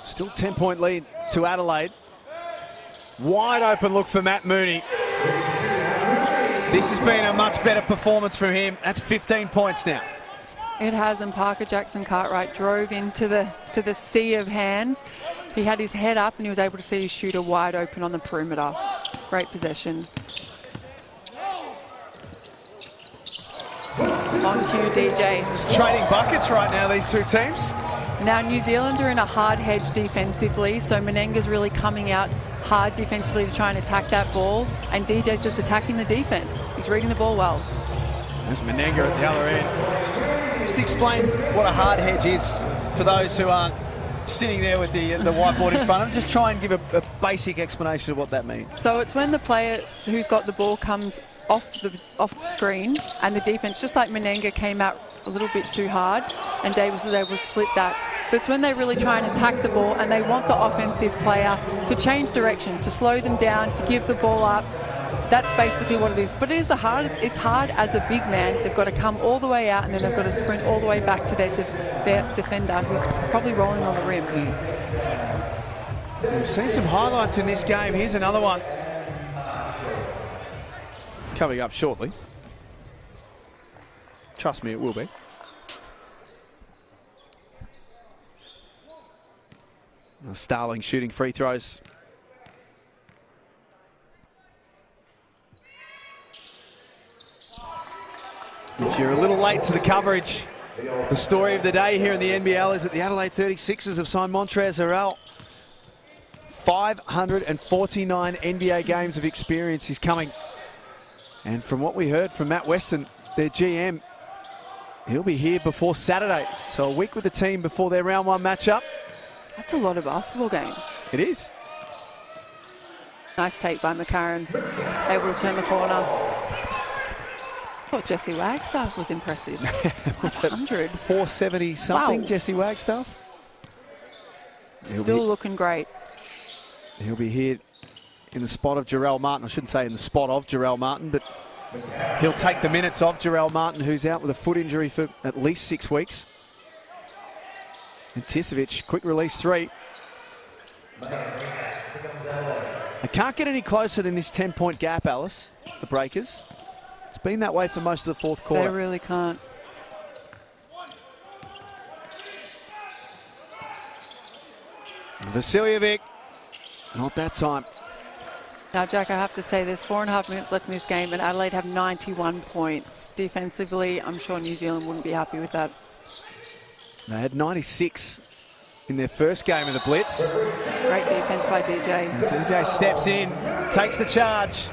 Still 10-point lead to Adelaide. Wide open look for Matt Mooney. This has been a much better performance from him. That's 15 points now. It has, and Parker Jackson Cartwright drove into the sea of hands. He had his head up and he was able to see his shooter wide open on the perimeter. Great possession. On cue, DJ. It's trading buckets right now, these two teams. Now, New Zealand are in a hard hedge defensively, so Menenga's really coming out hard defensively to try and attack that ball, and DJ's just attacking the defense. He's reading the ball well. There's Menenga at the other end. Just explain what a hard hedge is for those who aren't sitting there with the whiteboard in front of them. Just try and give a basic explanation of what that means. So it's when the player who's got the ball comes off the screen, and the defense, just like Menenga, came out a little bit too hard, and Davis was able to split that. But it's when they really try and attack the ball, and they want the offensive player to change direction, to slow them down, to give the ball up. That's basically what it is. But it's hard as a big man. They've got to come all the way out, and then they've got to sprint all the way back to their defender, who's probably rolling on the rim. We've seen some highlights in this game. Here's another one coming up shortly. Trust me, it will be. Starling shooting free throws. If you're a little late to the coverage, the story of the day here in the NBL is that the Adelaide 36ers have signed Montrezl Harrell. 549 NBA games of experience is coming. And from what we heard from Matt Weston, their GM, he'll be here before Saturday. So a week with the team before their round one matchup. That's a lot of basketball games. It is. Nice take by McCarron. Able to turn the corner. I thought Jesse Wagstaff was impressive. 100. 470 something, wow. Jesse Wagstaff. Still looking great. He'll be here in the spot of Jarrell Martin. I shouldn't say in the spot of Jarrell Martin, but he'll take the minutes of Jarrell Martin, who's out with a foot injury for at least 6 weeks. And Tisovic, quick release three. They can't get any closer than this 10-point gap, Alice, the Breakers. It's been that way for most of the fourth quarter. They really can't. Vasiljevic, not that time. Now, Jack, I have to say there's 4.5 minutes left in this game, and Adelaide have 91 points. Defensively, I'm sure New Zealand wouldn't be happy with that. They had 96 in their first game of the Blitz. Great defense by DJ. And DJ steps in, takes the charge.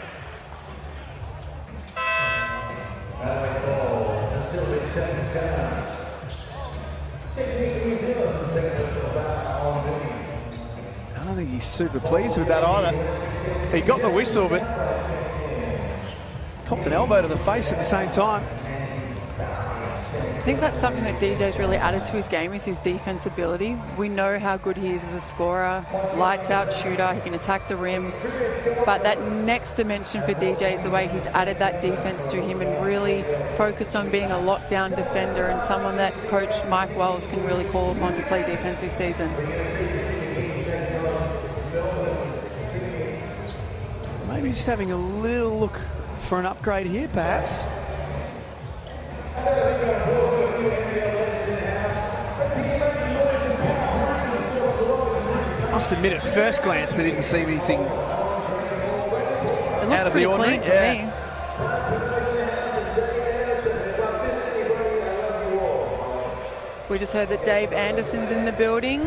I don't think he's super pleased with that either. He got the whistle, but copped an elbow to the face at the same time. I think that's something that DJ's really added to his game, is his defense ability. We know how good he is as a scorer, lights out shooter, he can attack the rim. But that next dimension for DJ is the way he's added that defense to him and really focused on being a lockdown defender and someone that Coach Mike Wells can really call upon to play defense this season. Maybe just having a little look for an upgrade here, perhaps. I must admit, at first glance, I didn't see anything out of the ordinary. Me. We just heard that Dave Anderson's in the building.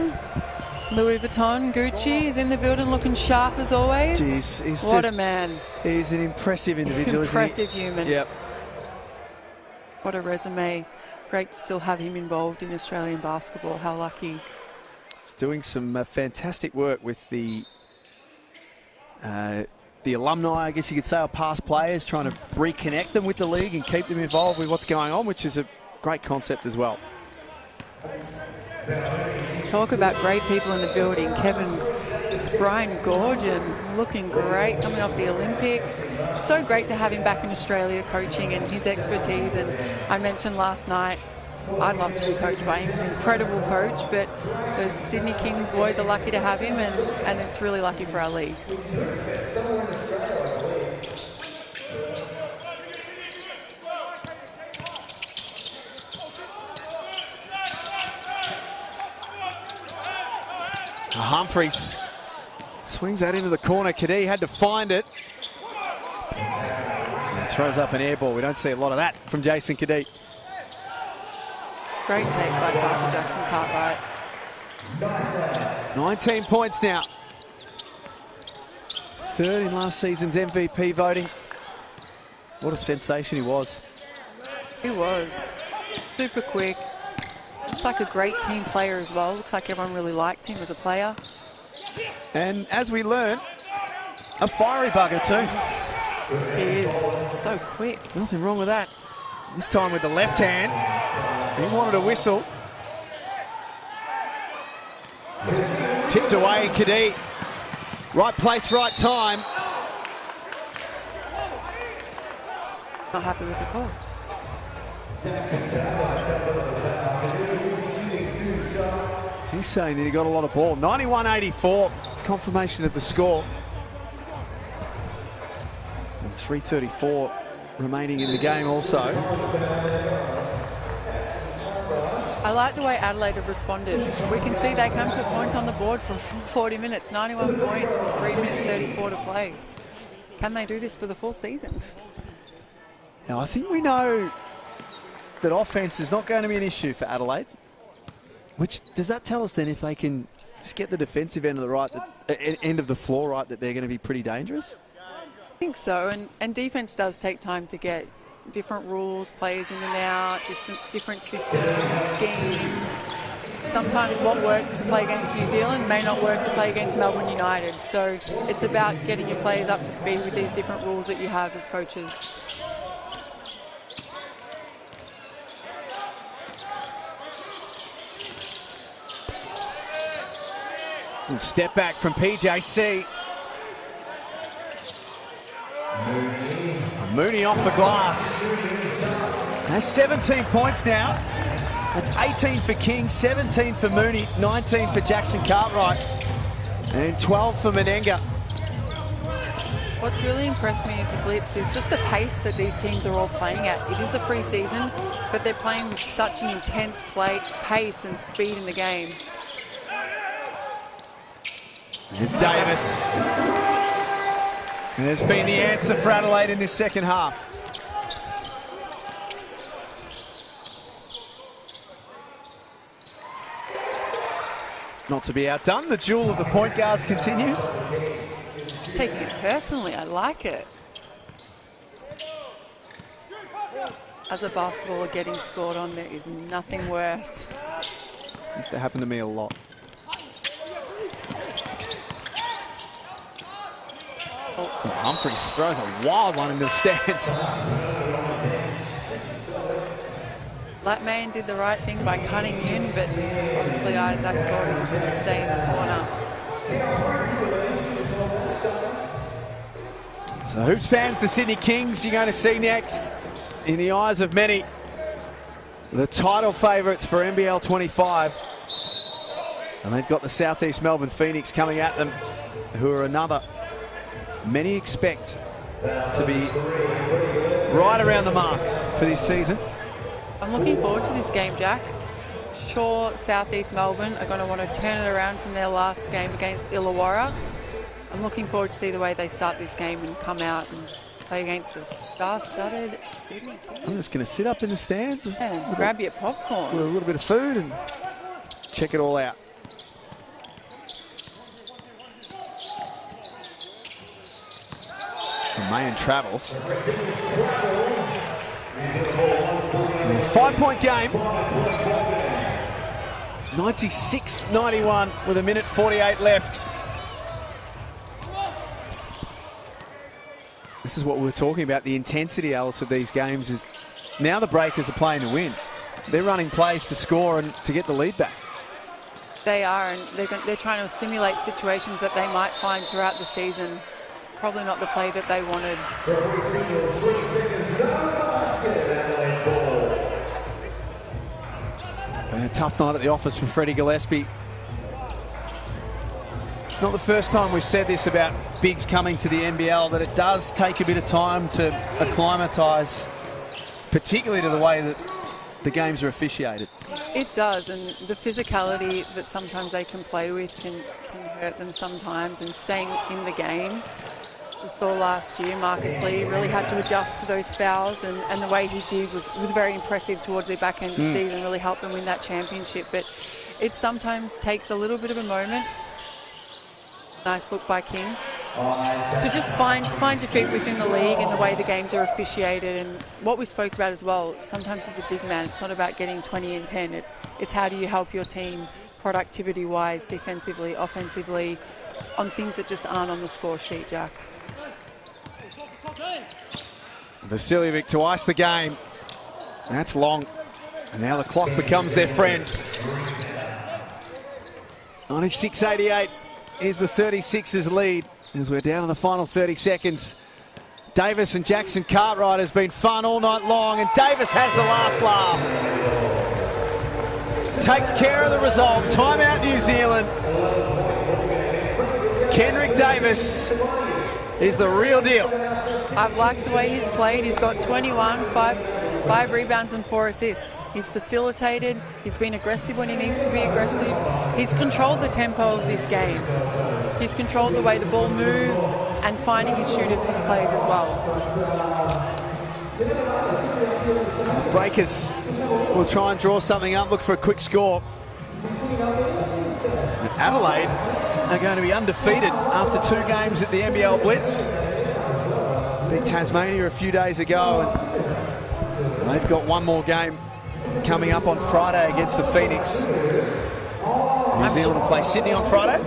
Louis Vuitton, Gucci is in the building, looking sharp as always. Jeez, what a man. He's an impressive individual. Impressive human. Yep. What a resume. Great to still have him involved in Australian basketball. How lucky. He's doing some fantastic work with the alumni, I guess you could say, or past players, trying to reconnect them with the league and keep them involved with what's going on, which is a great concept as well. Talk about great people in the building. Brian Gorgon looking great, coming off the Olympics. So great to have him back in Australia coaching and his expertise. And I mentioned last night, I'd love to be coached by him. He's an incredible coach, but the Sydney Kings boys are lucky to have him, and it's really lucky for our league. throws up an air ball. We don't see a lot of that from Jason Cadee. Great take by Parker Jackson Cartwright. 19 points now. Third in last season's MVP voting. What a sensation he was. He was. Super quick. Looks like a great team player as well. Looks like everyone really liked him as a player. And as we learn, a fiery bugger too. He is. So quick. Nothing wrong with that. This time with the left hand. He wanted a whistle. Tipped away, Cadee. Right place, right time. Not happy with the call. He's saying that he got a lot of ball. 91-84, confirmation of the score. And 3:34 remaining in the game also. I like the way Adelaide have responded. We can see they can put points on the board for 40 minutes, 91 points, 3 minutes 34 to play. Can they do this for the full season? Now, I think we know that offense is not going to be an issue for Adelaide. Which, does that tell us then if they can just get the defensive end of the end of the floor right, that they're going to be pretty dangerous? I think so, and defense does take time to get different rules, players in and out, different systems, schemes. Sometimes what works to play against New Zealand may not work to play against Melbourne United. So it's about getting your players up to speed with these different rules that you have as coaches. And step back from PJC. Mooney off the glass. That's 17 points now. That's 18 for King, 17 for Mooney, 19 for Jackson Cartwright, and 12 for Menenga. What's really impressed me with the Blitz is just the pace that these teams are all playing at. It is the pre-season, but they're playing with such an intense pace and speed in the game. There's Davis. And there's been the answer for Adelaide in this second half. Not to be outdone, the duel of the point guards continues. Taking it personally, I like it. As a basketballer getting scored on, there is nothing worse. Used to happen to me a lot. Humphries throws a wild one into the stands. That man did the right thing by cutting in, but obviously Isaac Gordon was going to stay in the corner. So Hoops fans, the Sydney Kings, you're going to see next, in the eyes of many, the title favourites for NBL 25. And they've got the Southeast Melbourne Phoenix coming at them, who are another many expect to be right around the mark for this season. I'm looking forward to this game, Jack. Sure, Southeast Melbourne are going to want to turn it around from their last game against Illawarra. I'm looking forward to see the way they start this game and come out and play against a star-studded Sydney Kings. I'm just going to sit up in the stands and grab your popcorn, with a little bit of food, and check it all out. Mayan travels. 5-point game. 96-91 with 1:48 left. This is what we were talking about, the intensity, Alice, of these games. Is now the Breakers are playing to win. They're running plays to score and to get the lead back. They are, and they're trying to simulate situations that they might find throughout the season. Probably not the play that they wanted. And a tough night at the office for Freddie Gillespie. It's not the first time we've said this about bigs coming to the NBL, that it does take a bit of time to acclimatise, particularly to the way that the games are officiated. It does, and the physicality that sometimes they can play with can hurt them sometimes, and staying in the game. we saw last year. Marcus Lee really had to adjust to those fouls, and the way he did was very impressive towards the back end of the season, really helped them win that championship. But it sometimes takes a little bit of a moment. Nice look by King. To just find your feet within the league and the way the games are officiated, and what we spoke about as well, sometimes as a big man, it's not about getting 20 and 10. It's how do you help your team productivity-wise, defensively, offensively, on things that just aren't on the score sheet, Jack. Vasiljevic to ice the game. That's long. And now the clock becomes their friend. 96-88 is the 36ers lead as we're down to the final 30 seconds. Davis and Jackson Cartwright has been fun all night long, and Davis has the last laugh. Takes care of the result. Timeout New Zealand. Kendrick Davis is the real deal. I've liked the way he's played. He's got 21, five rebounds and 4 assists. He's facilitated. He's been aggressive when he needs to be aggressive. He's controlled the tempo of this game. He's controlled the way the ball moves and finding his shooters and his plays as well. Breakers will try and draw something up, look for a quick score. And Adelaide are going to be undefeated after 2 games at the NBL Blitz. Beat Tasmania a few days ago, and they've got one more game coming up on Friday against the Phoenix. New Zealand will play Sydney on Friday.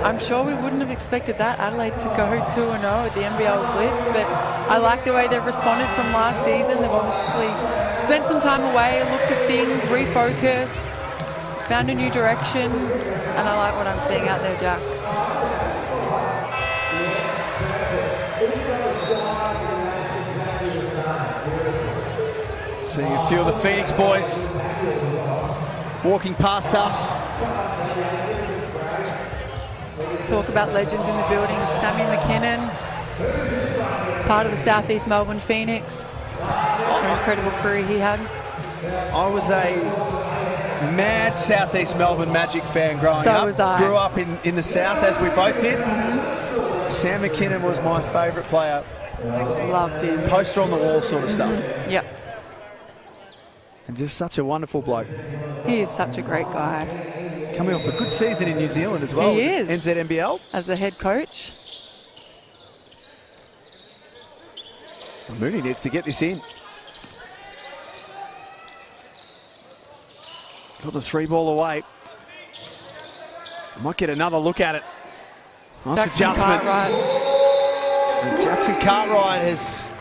I'm sure we wouldn't have expected that, Adelaide to go 2-0 at the NBL Blitz, but I like the way they've responded from last season. They've obviously spent some time away, looked at things, refocused, found a new direction, and I like what I'm seeing out there, Jack. Seeing a few of the Phoenix boys walking past us. Talk about legends in the building. Sammy McKinnon, part of the Southeast Melbourne Phoenix. An incredible career he had. I was a mad Southeast Melbourne Magic fan growing up. So was I. Grew up in the South, as we both did. Sam McKinnon was my favourite player. Loved him. Poster on the wall sort of stuff. Yep. And just such a wonderful bloke. He is such a great guy. Coming off a good season in New Zealand as well. He is. NZNBL. As the head coach. Mooney needs to get this in. Got the 3-ball away. Might get another look at it. Nice Jackson adjustment. Cartwright. And Jackson Cartwright has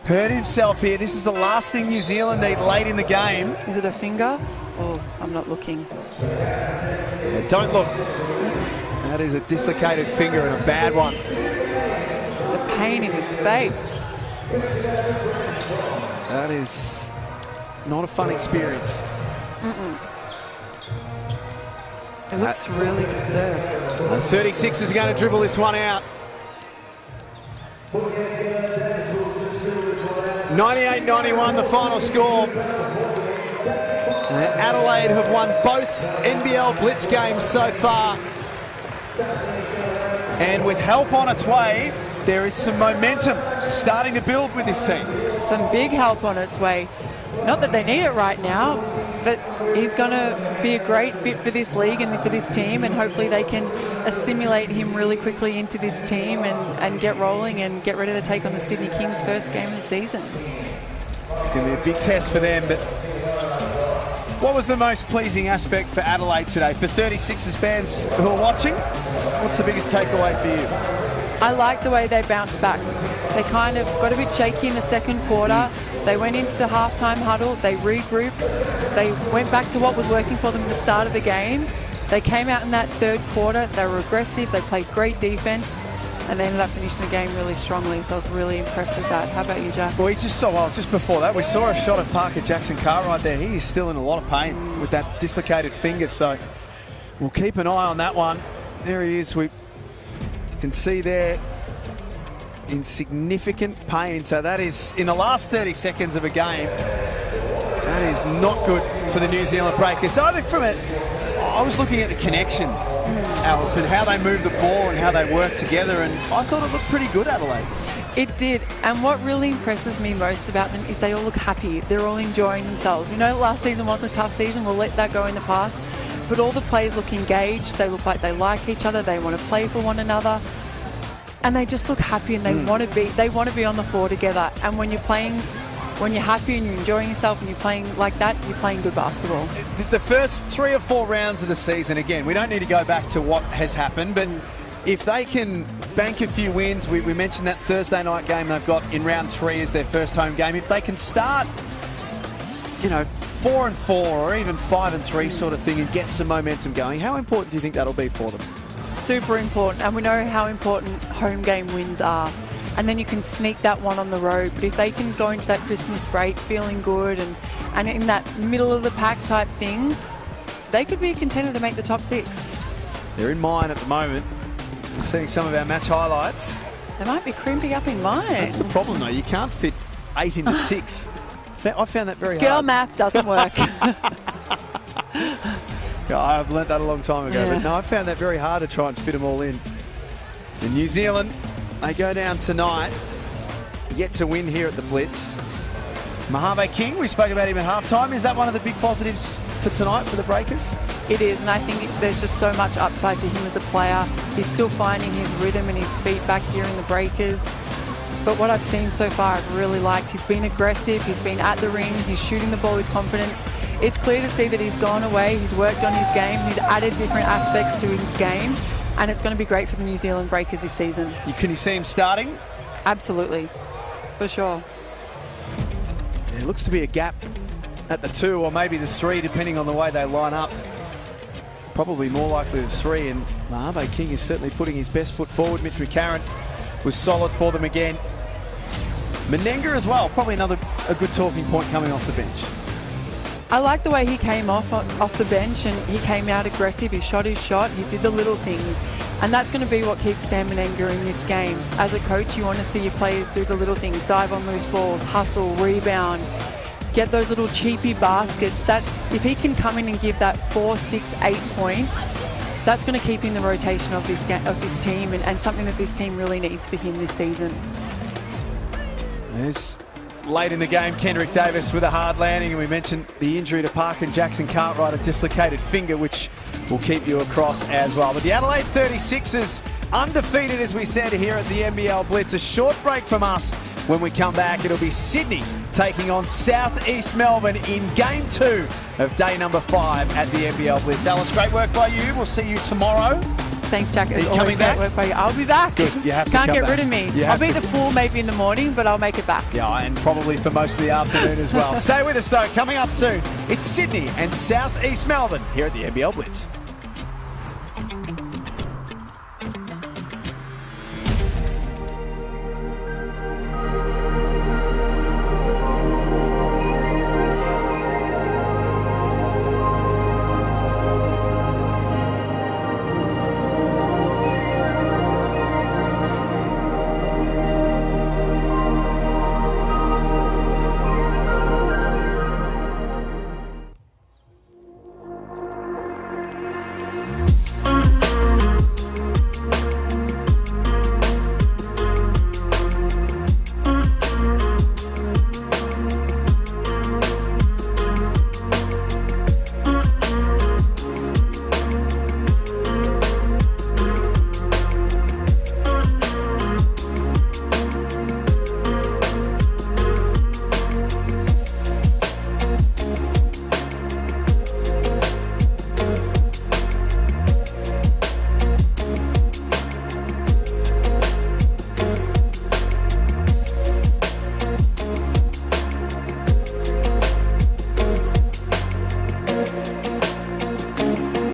hurt himself here. This is the last thing New Zealand need late in the game. Is it a finger? Oh, I'm not looking. Yeah, don't look. That is a dislocated finger and a bad one. The pain in his face. That is not a fun experience. It looks really disturbed. 36 is going to dribble this one out. 98-91 the final score. Adelaide have won both NBL Blitz games so far. And with help on its way, there is some momentum starting to build with this team. Some big help on its way. Not that they need it right now, but he's going to be a great fit for this league and for this team, and hopefully they can assimilate him really quickly into this team and get rolling and get ready to take on the Sydney Kings' first game of the season. It's going to be a big test for them, but what was the most pleasing aspect for Adelaide today? For 36ers fans who are watching, what's the biggest takeaway for you? I like the way they bounced back. They kind of got a bit shaky in the second quarter. They went into the halftime huddle. They regrouped. They went back to what was working for them at the start of the game. They came out in that third quarter. They were aggressive. They played great defense. And they ended up finishing the game really strongly. So I was really impressed with that. How about you, Jack? Well, just before that, we saw a shot of Parker Jackson Cartwright there. He is still in a lot of pain with that dislocated finger. So we'll keep an eye on that one. There he is. We can see there in significant pain. So that is in the last 30 seconds of a game. That is not good for the New Zealand Breakers. So I think from I was looking at the connection, Alison, how they move the ball and how they work together, and I thought it looked pretty good, Adelaide. It did, and what really impresses me most about them is they all look happy. They're all enjoying themselves. We know last season was a tough season. We'll let that go in the past. But all the players look engaged. They look like they like each other. They want to play for one another, and they just look happy. And they want to be. They want to be on the floor together. And when you're playing, when you're happy and you're enjoying yourself and you're playing like that, you're playing good basketball. The first 3 or 4 rounds of the season, again, we don't need to go back to what has happened, but if they can bank a few wins, we mentioned that Thursday night game they've got in round 3 as their first home game. If they can start, 4-4 or even 5-3 sort of thing and get some momentum going, how important do you think that'll be for them? Super important, and we know how important home game wins are. And then you can sneak that one on the road. But if they can go into that Christmas break feeling good and in that middle of the pack type thing, they could be a contender to make the top 6. They're in mine at the moment. Seeing some of our match highlights. They might be crimping up in mine. That's the problem, though. You can't fit 8 into 6. I found that very hard. Girl math doesn't work. I've learnt that a long time ago. Yeah. But no, I found that very hard to try and fit them all in. In New Zealand, they go down tonight. Yet to win here at the Blitz. Mojave King, we spoke about him at halftime. Is that one of the big positives for tonight for the Breakers? It is, and I think there's just so much upside to him as a player. He's still finding his rhythm and his feet back here in the Breakers. But what I've seen so far, I've really liked. He's been aggressive, he's been at the ring, he's shooting the ball with confidence. It's clear to see that he's gone away, he's worked on his game, he's added different aspects to his game, and it's going to be great for the New Zealand Breakers this season. Can you see him starting? Absolutely, for sure. There looks to be a gap at the 2 or maybe the 3, depending on the way they line up. Probably more likely the 3, and Mojave King is certainly putting his best foot forward. Mitch McCarron was solid for them again. Menenga as well, probably a good talking point coming off the bench. I like the way he came off the bench, and he came out aggressive. He shot his shot, he did the little things, and that's going to be what keeps Sam Menenga in this game. As a coach, you want to see your players do the little things, dive on loose balls, hustle, rebound, get those little cheapy baskets. That if he can come in and give that 4, 6, 8 points, that's going to keep in the rotation of this team, and something that this team really needs for him this season. There's late in the game, Kendrick Davis with a hard landing, and we mentioned the injury to Parker Jackson Cartwright, a dislocated finger, which will keep you across as well. But the Adelaide 36ers undefeated, as we said, here at the NBL Blitz. A short break from us. When we come back, it'll be Sydney taking on South East Melbourne in Game 2 of day number 5 at the NBL Blitz. Alice, great work by you. We'll see you tomorrow. Thanks, Jack. Are you coming back? Work by you. I'll be back. Good. You have to Can't come get back. rid of me. You I'll have be to. at the pool maybe in the morning, but I'll make it back. Yeah, and probably for most of the afternoon as well. Stay with us, though. Coming up soon, it's Sydney and South East Melbourne here at the NBL Blitz.